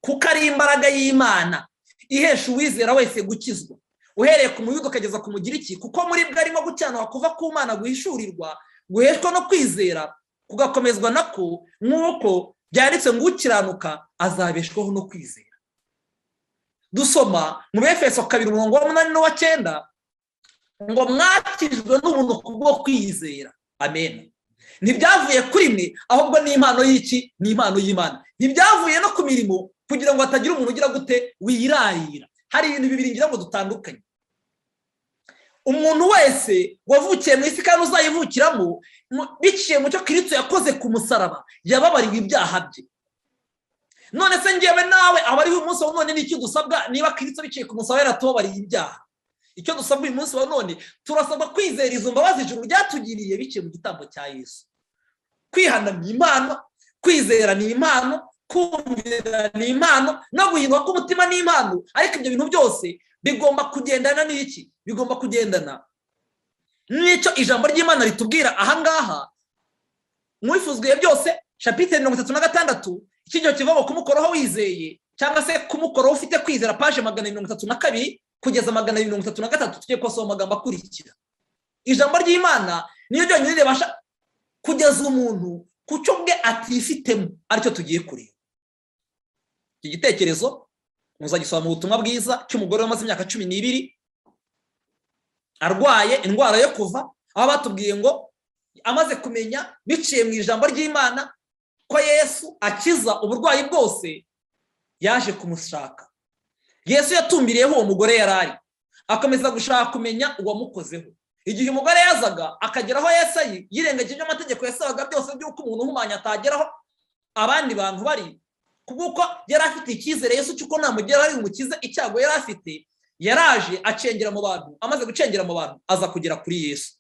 Kuko ari imbaraga y'Imana ihesha uwizera wese gukizwa, uhereye ku Muyuda ukageza ku Mugiriki, kuko muri bwo arimo gucyanwa kuva ku Mana guhishurirwa, guheshwa no kwizera, kugakomezwa nako, nk'uko byanditse ngo ukiranuka azabeshwaho no kwizera. Dusoma mu Efeso 2:8-9 ngo mwakijwe n'ubuntu kubwo kwizera. Amen. Ntibyavuye kuri mwe, ahubwo ni impano y'iki? Ni impano y'Imana. Ntibyavuye no ku mirimo kugira ngo hatagira umuntu ugira gute? Wirarira. Hari ibintu bibiri ngira ngo dutandukanye. Umuntu wese wavukiye mu isi kandi uzayivukiramo biciye mu cyo Kristo yakoze ku musaraba, yababariwe ibyaha bye. None se ngewe nawe abari uyu munsi wa none ni iki dusabwa? Niba Kristo biciye ku musaraba yaratubabariye ibyaha, icyo dusabwa uyu munsi wa none turasabwa kwizera izo mbabazi ijuru ryatugiriye biciye mu gitambo cya Yesu. Kwihana ni impano, kwizera ni impano, kumvira ni impano, no guhindwa k'umutima ni impano. Ariko ibyo bintu byose bigomba kugendana n'iki? Bigomba kugendana n'icyo ijambo ry'Imana ritubwira ahangaha. Mwifuzwe byose chapitre 36 ikijyo kivuga kumukoroho wizeye cyangwa se kumukoroho ufite kwizera, page 232 kugeza 233 tugiye kosoma amagambo akurikira. Ijambo ry'Imana niyo ryonyine ribasha kugeza umuntu ku cyo bwe atifitemo, aricyo tugiye kureba. Iki gitekerezo muzagisoma mu butumwa bwiza cy'umugore wamaze imyaka 12 arwaye indwara yo kuva, aho batubwiye ngo amaze kumenya biciye mu ijambo ry'Imana ko Yesu akiza uburwayi bwose, yaje kumushaka. Yesu yatumbiriyeho uwo mugore yarari, akomeza gushaka kumenya uwamukozeho. Igihe umugore yazaga akageraho Yesu yirengagije amategeko yasabaga byose by'uko umuntu uhumanya atageraho abandi bantu bari, kuko yari afite icyizere Yesu cyuko namugera ari umukize icyago yari afite, yaraje acengera mu bantu. Amaze gucengera mu bantu aza kugera kuri Yesu.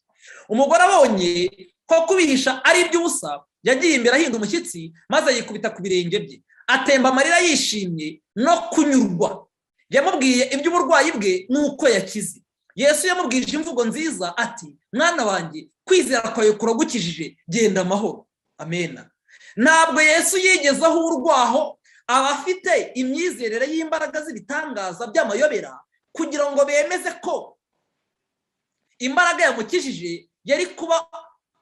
Umugore abonye ko kubihisha ari iby'ubusa, yagiye imbere ahinda umushyitsi, maze yikubita ku birenge bye, atemba amarira yishimye no kunyurwa. Yamubwiye iby'uburwayi bwe nuko yakize. Yesu yamubwirije imvugo nziza ati, mwana wanjye, kwizera kwawe kuragukijije, genda amahoro. Amena. Ntabwo Yesu yigezaho urwaho abafite imyizerere y'imbaraga z'ibitangaza by'amayobera kugira ngo bemeze ko imbaraga yamukijije yari kuba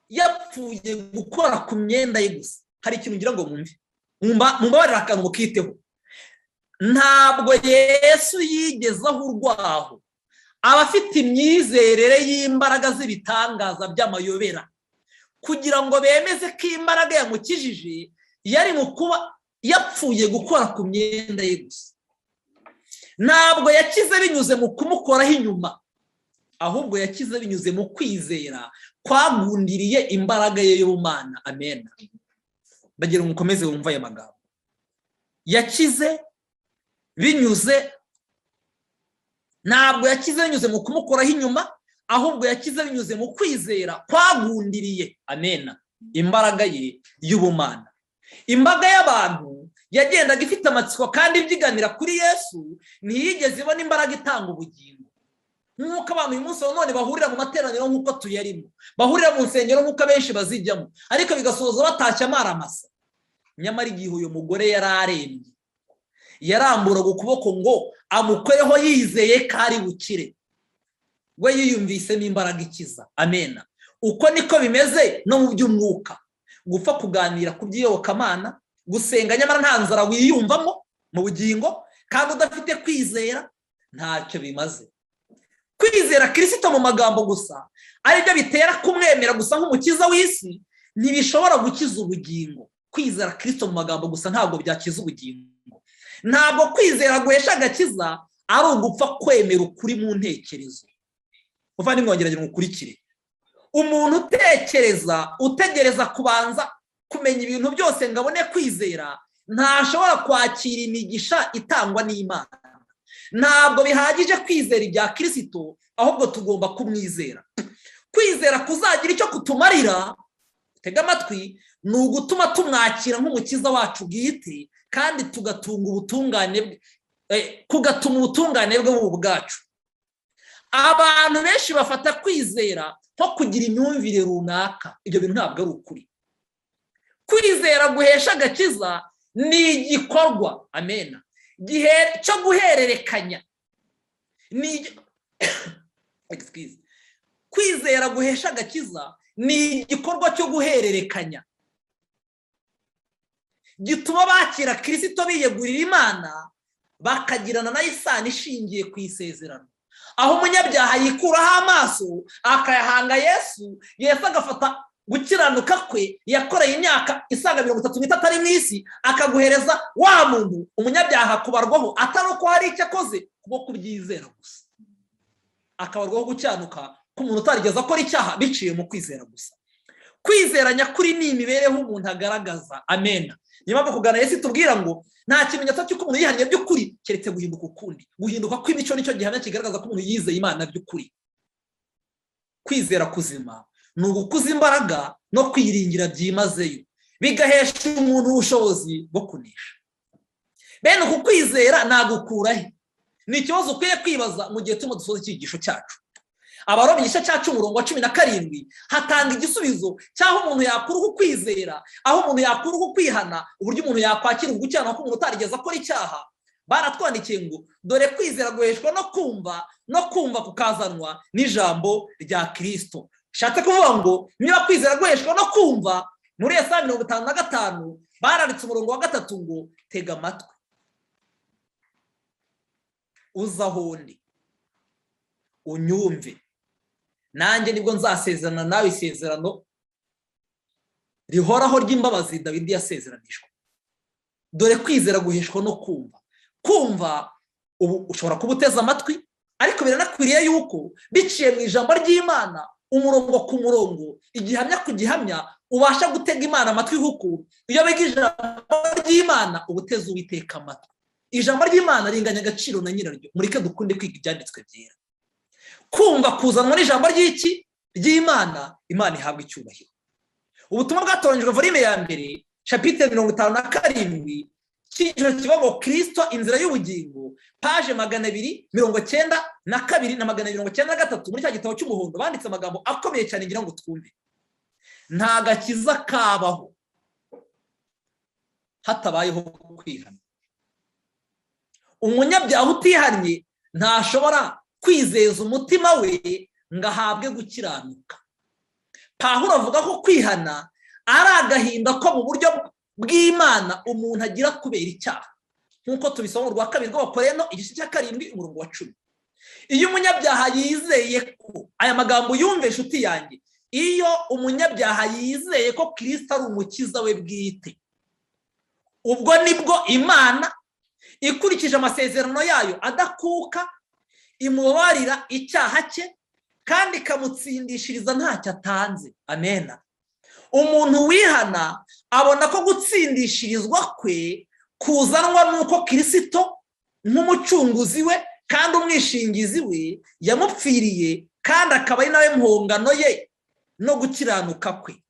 yapfuye gukora ku myenda ye gusa. Hari ikintu ngira ngo mwumve, mumbabarira akantu mukiteho. Ntabwo Yesu yigezaho urwaho abafite imyizerere y'imbaraga z'ibitangaza by'amayobera kugira ngo bemeze ko imbaraga yamukijije yari mu kuba yapfuye gukora ku myenda ye gusa. ntabwo yakize binyuze mu kumukoraho inyuma, ahubwo yakize binyuze mu kwizera kwagundiriye imbaraga ye y'ubumana. Amen. Bagira umukomeze wumva aya magambo. Yakize binyuze, ntabwo yakize binyuze mu kumukoraho inyuma, ahubwo yakize binyuze mu kwizera kwagundiriye, amen, imbaraga ye y'ubumana. Imbaga y'abantu yagendaga ifite amatsiko kandi ibyiganira kuri Yesu, ntiyigeze ibona imbaraga itanga ubugingo. Nk'uko abantu uyu munsi wa none bahurira mu materaniro nk'uko tuyarimo, bahurira mu nsengero nk'uko abenshi bazijyamo, ariko bigasoza batashya amaramasa. Nyamara igihe uyu mugore yari arembye, yaramburaga ukuboko ngo amukoreho yizeye ko ari bukire, we yiyumvisemo imbaraga ikiza. Amen. Uko niko bimeze no mu by'umwuka. Gupfa kuganira ku by'iyobokamana, gusenga nyamara nta nzara wiyumvamo mu bugingo kandi udafite kwizera, ntacyo bimaze. Kwizera Kristo mu magambo gusa ari byo bitera kumwemera gusa nk'umukiza w'isi, ntibishobora gukiza ubugingo. Kwizera Kristo mu magambo gusa ntabwo byakiza ubugingo. Ntabwo kwizera guhesha agakiza ari ugupfa kwemera ukuri mu ntekerezo. Uva nimwongeragire mukurikire. Umuntu utekereza, utegereza kubanza kumenya ibintu byose ngo abone kwizera, ntashobora kwakira imigisha itangwa n'Imana. Ntabwo bihagije kwizera ibya Kristo, ahubwo tugomba kumwizera. Kwizera kuzagira icyo kutumarira, tega amatwi, ni ugutuma tumwakira nk'umukiza wacu bwite, kandi tugatunga ubutungane, kugatuma ubutungane bwe mu bwacu. Abantu benshi bafata kwizera nko kugira imyumvire runaka. Ibyo bintu ntabwo ari ukuri. Kwizera guhesha agakiza ni igikorwa, amen, cyo guhererekanya. Kwizera guhesha agakiza ni igikorwa cyo guhererekanya, gituma bakira Kristo biyegurira Imana, bakagirana nayo isano ishingiye ku isezerano. Aho umunyabyaha yikuraho amaso akayahanga Yesu, Yesu agafata gukiranuka kwe yakoreye imyaka isaga 33 ari mu isi, akaguhereza wa muntu umunyabyaha kubarwaho atari uko hari icyo akoze, kuko kubyizera gusa. Akabarwaho gucyanuka k'umuntu utarigeze akora icyaha biciye mu kwizera gusa. Kwizera nyakuri ni imibereho umuntu agaragaza. Amen. Niyo mpamvu kugana Yesu tubwira ngo nta kimenyetso cy'uko umuntu yihannye by'ukuri keretse guhinduka ukundi. Guhinduka kw'imico nicyo gihamya kigaragaza ko umuntu yizeye Imana by'ukuri. Kwizera kuzima ni ugukuza imbaraga no kwiringira byimazeyo, bigahesha umuntu ubushobozi bwo kunesha. Bene uku kwizera nagukurahe? Ni ikibazo ukwiye kwibaza mu gihe turimo dusoza icyigisho cyacu. Abaroma igice cyacu umurongo wa 17 hatanga igisubizo cyaho umuntu yakura uku kwizera, aho umuntu yakura uku kwihana, uburyo umuntu yakwakira ugucyanuka k'umuntu utarigeze akora icyaha. Baratwandikiye ngo dore kwizera guheshwa no kumva kukazanwa n'ijambo rya Kristo. Shatse kuvuga ngo niba kwizera guheshwa no kumva, muri Yesaya 55 baranditse umurongo wa 3 ngo tega amatwi uzahondi unyumve, nanjye nibwo nzasezerana nawe isezerano rihoraho ry'imbabazi Dawidi yasezeranishwe. Dore kwizera guheshwa no kumva. Kumva ubu ushobora kubuteza amatwi, ariko biranakwiriye yuko biciye mu ijambo ry'Imana, umurongo ku murongo, igihamya ku gihamya, ubasha gutega Imana amatwi. Kuko iyo biga ijambo ry'Imana ubuteza Uwiteka amatwi. Ijambo ry'Imana ringanya agaciro na nyiraryo. Mureke dukunde kwiga ibyanditswe byera. Kumva kuzanwa n'ijambo ry'Imana, Imana ihabwa icyubahiro. Ubutumwa bwatoranyijwe volume ya mbere, chapitre 57, cyiciro kivuga ngo Kristo inzira y'ubugingo, page 292 na 293 muri cya gitabo cy'umuhondo. Banditse amagambo akomeye cyane ngira ngo twumve. Nta gakiza kabaho hatabayeho kwihana. Umunyabyaha utihannye ntashobora kwizeza umutima we ngo ahabwe gukiranuka. Pawulo avuga ko kwihana ari agahinda ko mu buryo bw'Imana umuntu agira kubera icyaha, nk'uko tubisoma mu 2 rw'Abakorinto igice cya 7 umurongo wa 10. Iyo umunyabyaha yizeye ko, aya magambo yumve inshuti yanjye, iyo umunyabyaha yizeye ko Kristo ari umukiza we bwite, ubwo nibwo Imana ikurikije amasezerano yayo adakuka, imubabarira icyaha cye kandi ikamutsindishiriza ntacyo atanze. Amena. Umuntu wihana abona ko gutsindishirizwa kwe kuzanwa n'uko Kristo nk'umucunguzi we kandi umwishingizi we yamupfiriye, kandi akaba ari nawe mpongano ye no gukiranuka kwe.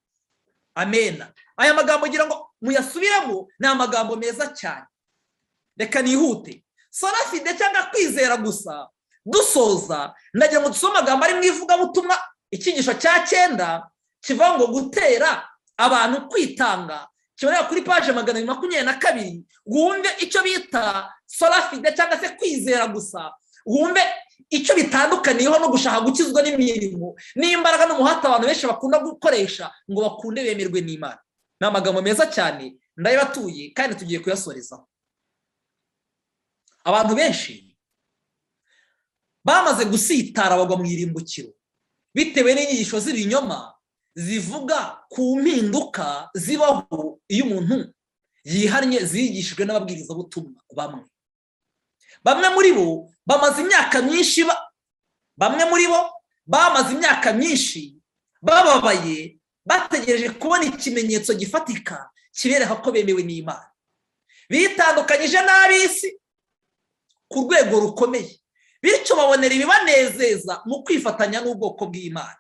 Amena. Aya magambo ngira ngo muyasubiremo, ni amagambo meza cyane. Reka nihute. Sola fide cyangwa kwizera gusa dusoza, ndagira ngo dusome amagambo ari mu ivugabutumwa icyigisho cya 9 kivuga ngo gutera abantu kwitanga, kiboneka kuri page 222. Wumve icyo bita sola fide cyangwa se kwizera gusa, wumve icyo bitandukaniyeho no gushaka gukizwa n'imirimo n'imbaraga n'umuhata abantu benshi bakunda gukoresha ngo bakunde bemerwe n'Imana. Ni amagambo meza cyane ndayibatuye kandi tugiye kuyasorezaho. Abantu benshi bamaze gusitara bagwa mu irimbukiro bitewe n'inyigisho z'ibinyoma zivuga ku mpinduka zibaho iyo umuntu yihannye zigishijwe n'ababwiriza butumwa. Bamwe muri bo bamaze imyaka myinshi bababaye bategereje kubona ikimenyetso gifatika kibereka ko bemewe n'Imana. Bitandukanyije n'ab'isi ku rwego rukomeye, bityo babonera ibibanezeza mu kwifatanya n'ubwoko bw'Imana.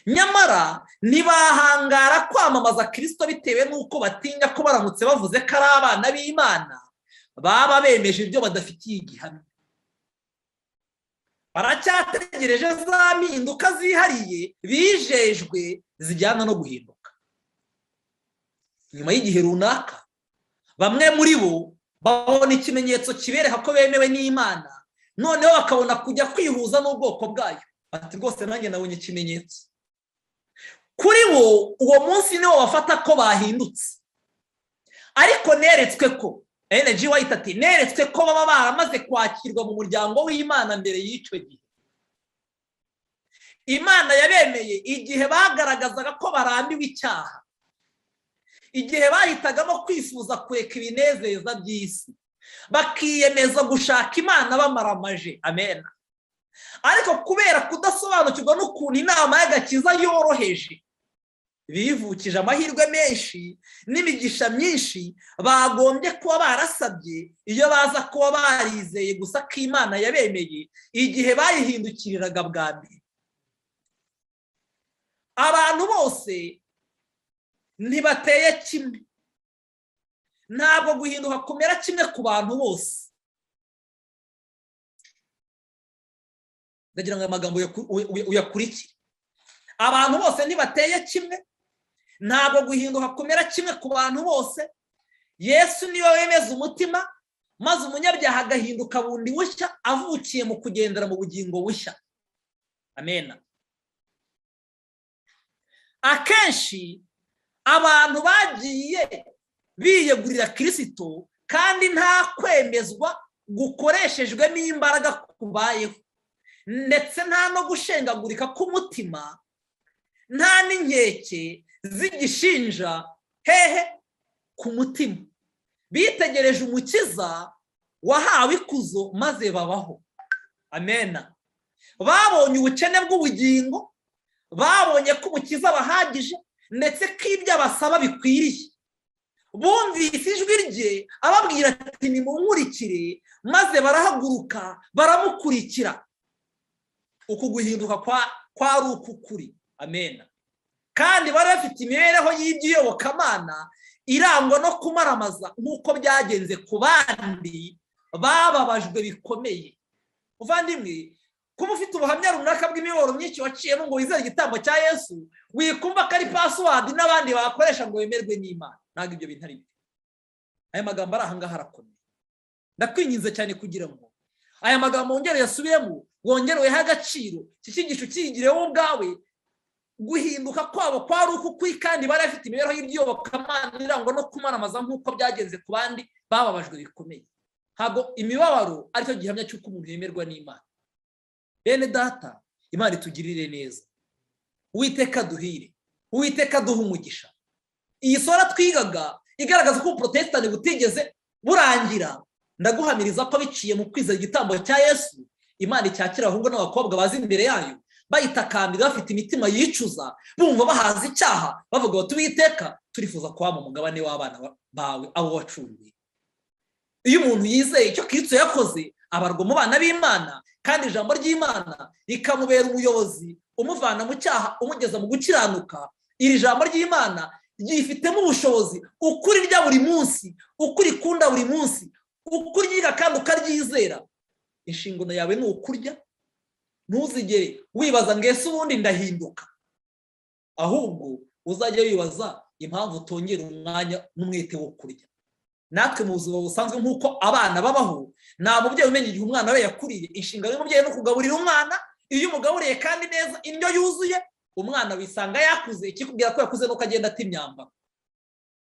Nyamara ntibahangara kwamamaza Kristo bitewe n'uko batinya ko baramutse bavuze ko ari abana b'Imana baba bemeje ibyo badafitiye igihamya. Baracyategereje za mpinduka zihariye bijejwe zijyana no guhinduka. Nyuma y'igihe runaka, bamwe muri bo babona ikimenyetso kibereka ko bemewe n'Imana, noneho bakabona kujya kwihuza n'ubwoko bwayo. Ati rwose nanjye nabonye ikimenyetso. Kuri bo uwo munsi niwo bafata ko bahindutse. Ariko neretswe ko G. White ati neretswe ko baba baramaze kwakirwa mu muryango w'Imana mbere y'icyo gihe. Imana yabemeye igihe bagaragazaga ko barambiwe icyaha, igihe bahitagamo kwifuza kureka ibinezeza by'isi, bakiyemeza gushaka Imana bamaramaje. Amena. Ariko kubera kudasobanukirwa n'ukuntu inama y'agakiza yoroheje, bivukije amahirwe menshi n'imigisha myinshi bagombye kuba barasabye iyo baza kuba barizeye gusa ko Imana yabemeye igihe bayihindukiriraga bwa mbere. Abantu bose ntibateye kimwe, ntabwo guhinduka kumera kimwe ku bantu bose. Ndagira ngo aya magambo uyakurikire. Abantu bose ntibateye kimwe, ntabwo guhinduka kumera kimwe ku bantu bose. Yesu niwe wemeza umutima, maze umunyabyaha agahinduka bundi bushya avukiye mu kugendera mu bugingo bushya. Amena. Akenshi abantu bagiye biyegurira Kristo kandi nta kwemezwa gukoreshejwemo imbaraga kubayeho, ndetse nta no gushengagurika k'umutima, nta n'inkeke z'igishinja ku mutima. Bitegereje umukiza wahawe ikuzo maze babaho. Amena. Babonye ubukene bw'ubugingo, babonye ko umukiza bahagije ndetse ko ibyo abasaba bikwiriye. Bumvise ijwi rye ababwira ati nimunkurikire, maze barahaguruka baramukurikira. Uku guhinduka kwari ukukuri. Amena. Kandi bari bafite imibereho y'iby'iyobokamana irangwa no kumaramaza nk'uko byagenze ku bandi bababajwe bikomeye. Uvandimwe, kuba ufite ubuhamya runaka bw'imibabaro myinshi waciyemo ngo wizere igitambo cya Yesu, wikumva ko ari password n'abandi bakoresha ngo bemerwe n'Imana. Ntabwo ibyo bintu ari byo. Aya magambo ari ahangaha arakomeye. Ndakwinginze cyane kugira ngo aya magambo wongere yasubiremo, wongereweho agaciro, iki cyigisho kigireho ubwawe. Guhinduka kwabo kwari ukukuri, kandi bari bafite imibereho y'iby'iyobokamana irangwa no kumaramaza nk'uko byagenze ku bandi bababajwe bikomeye. Ntabwo imibabaro aricyo gihamya cy'uko umuntu yemerwa n'Imana. Bene data, Imana itugirire neza. Uwiteka duhire, Uwiteka duha umugisha. Iyi sura twigaga igaragaza ko Protestani butigeze burangira, ndaguhamiriza ko biciye mu kwizera igitambo cya Yesu Imana icyakira ahubwo n'abakobwa bazi imbere yayo bayitakambira bafite imitima yicuza bumva bahaza icyaha bavuga bati Uwiteka turifuza kuba mu mugabane w'abana bawe abo wacunguye. Iyo umuntu yizeye icyo Kristo yakoze abarwa mu bana b'Imana kandi ijambo ry'Imana rikamubera umuyobozi umuvana mu cyaha umugeza mu gukiranuka. Iri jambo ry'Imana ryifitemo ubushobozi ukuri rya buri munsi, ukuri kunda buri munsi, ukuri ryiga kandi ukaryizera. Inshingano yawe ni ukurya, ntuzigere wibaza ngo ese ubundi ndahinduka, ahubwo uzajya wibaza impamvu utongera umwanya n'umwete wo kurya. Natwe mu buzima busanzwe nk'uko abana babaho, nta mubyeyi umenya igihe umwana we yakuriye. Inshingano y'umubyeyi ni ukugaburira umwana. Iyo umugaburiye kandi neza indyo yuzuye, umwana wisanga yakuze. Ikikubwira ko yakuze nuko agenda ata imyambaro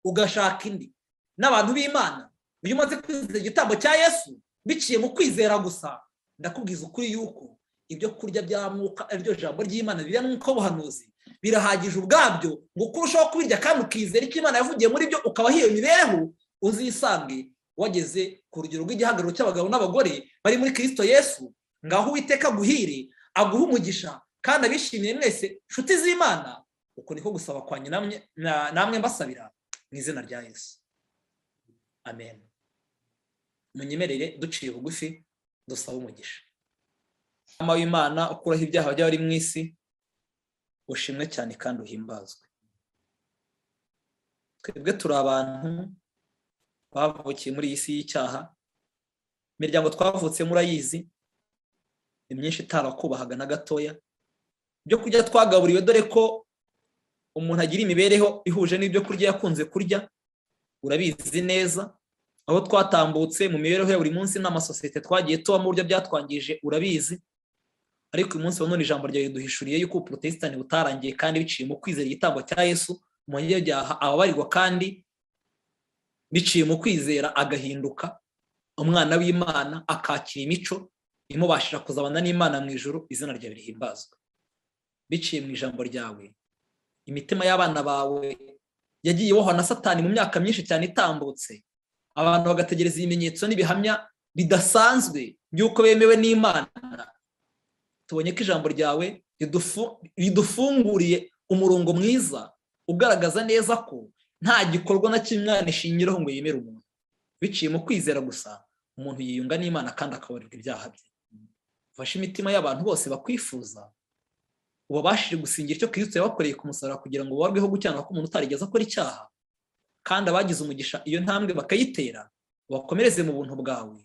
ugashaka indi. N'abantu b'Imana, iyo umaze kwizera igitambo cya Yesu biciye mu kwizera gusa, ndakubwiza ukuri yuko ibyo kurya bya mwuka aryo jambo ry'Imana biriya n'uko buhanuzi birahagije ubwabyo ngo kurushaho kubirya kandi ukizera icyo Imana yavugiye muri byo, ukaba hiyo mibereho uzisange wageze ku rugero rw'igihagararo cy'abagabo n'abagore bari muri Kristo Yesu. Ngaho Uwiteka aguhire, aguhe umugisha kandi abishimiye mwese nshuti z'Imana. Uko niko gusaba kwanyu namwe mbasabira mu izina rya Yesu, amen. Munyemerere duciye bugufi dusaba umugisha. Mama w'Imana ukuraho ibyaha by'abari mu isi, ushimwe cyane kandi uhimbazwe. Twebwe turi abantu bavukiye muri iyi si y'icyaha. Imiryango twavutse murayizi, imyinshi itarakubahaga na gatoya. Ibyo kurya twagaburiwe, dore ko umuntu agira imibereho ihuje n'ibyo kurya yakunze kurya, urabizi neza. Aho twatambutse mu mibereho ya buri munsi n'amasosiyete twagiye tuba mu buryo byatwangije, urabizi. Ariko uyu munsi wa none ijambo ryawe duhishuriye yuko Protestani butarangiye kandi biciye mu kwizera igitambo cya Yesu umunyabyaha ababarirwa kandi biciye mu kwizera agahinduka umwana w'Imana, akakira imico imubashira kuzabana n'Imana mu ijuru. Izina ryawe rihimbazwe. Biciye mu ijambo ryawe imitima y'abana bawe yagiye bohwa na Satani mu myaka myinshi cyane itambutse. Abantu bagategereza ibimenyetso n'ibihamya bidasanzwe by'uko bemewe n'Imana. Tubonye ko ijambo ryawe ridufunguriye umurongo mwiza ugaragaza neza ko nta gikorwa na kimwe Imana ishingiraho ngo yemere umuntu. Biciye mu kwizera gusa umuntu yiyunga n'Imana kandi akabarirwa ibyaha bye. Ufashe imitima y'abantu bose bakwifuza, ubabashije gusingira icyo Kristo yabakoreye ku musaraba kugira ngo barweho gucyanuka ko umuntu utarigeze akora icyaha. Kandi abagize umugisha iyo ntambwe bakayitera, ubakomereze mu buntu bwawe,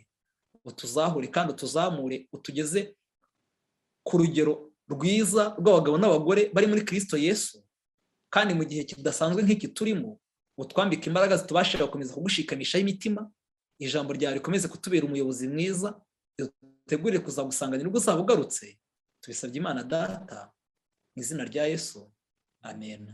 utuzahure kandi utuzamure, utugeze ku rugero rwiza rw'abagabo n'abagore bari muri Kristo Yesu. Kandi mu gihe kidasanzwe nk'iki turimo, utwambike imbaraga zitubashije gukomeza kugushikamishaho imitima. Ijambo ryawe rikomeze kutubera umuyobozi mwiza, dutegure kuzagusanganira ubwo uzaba ugarutse. Tubisabye Imana Data mu izina rya Yesu, amen.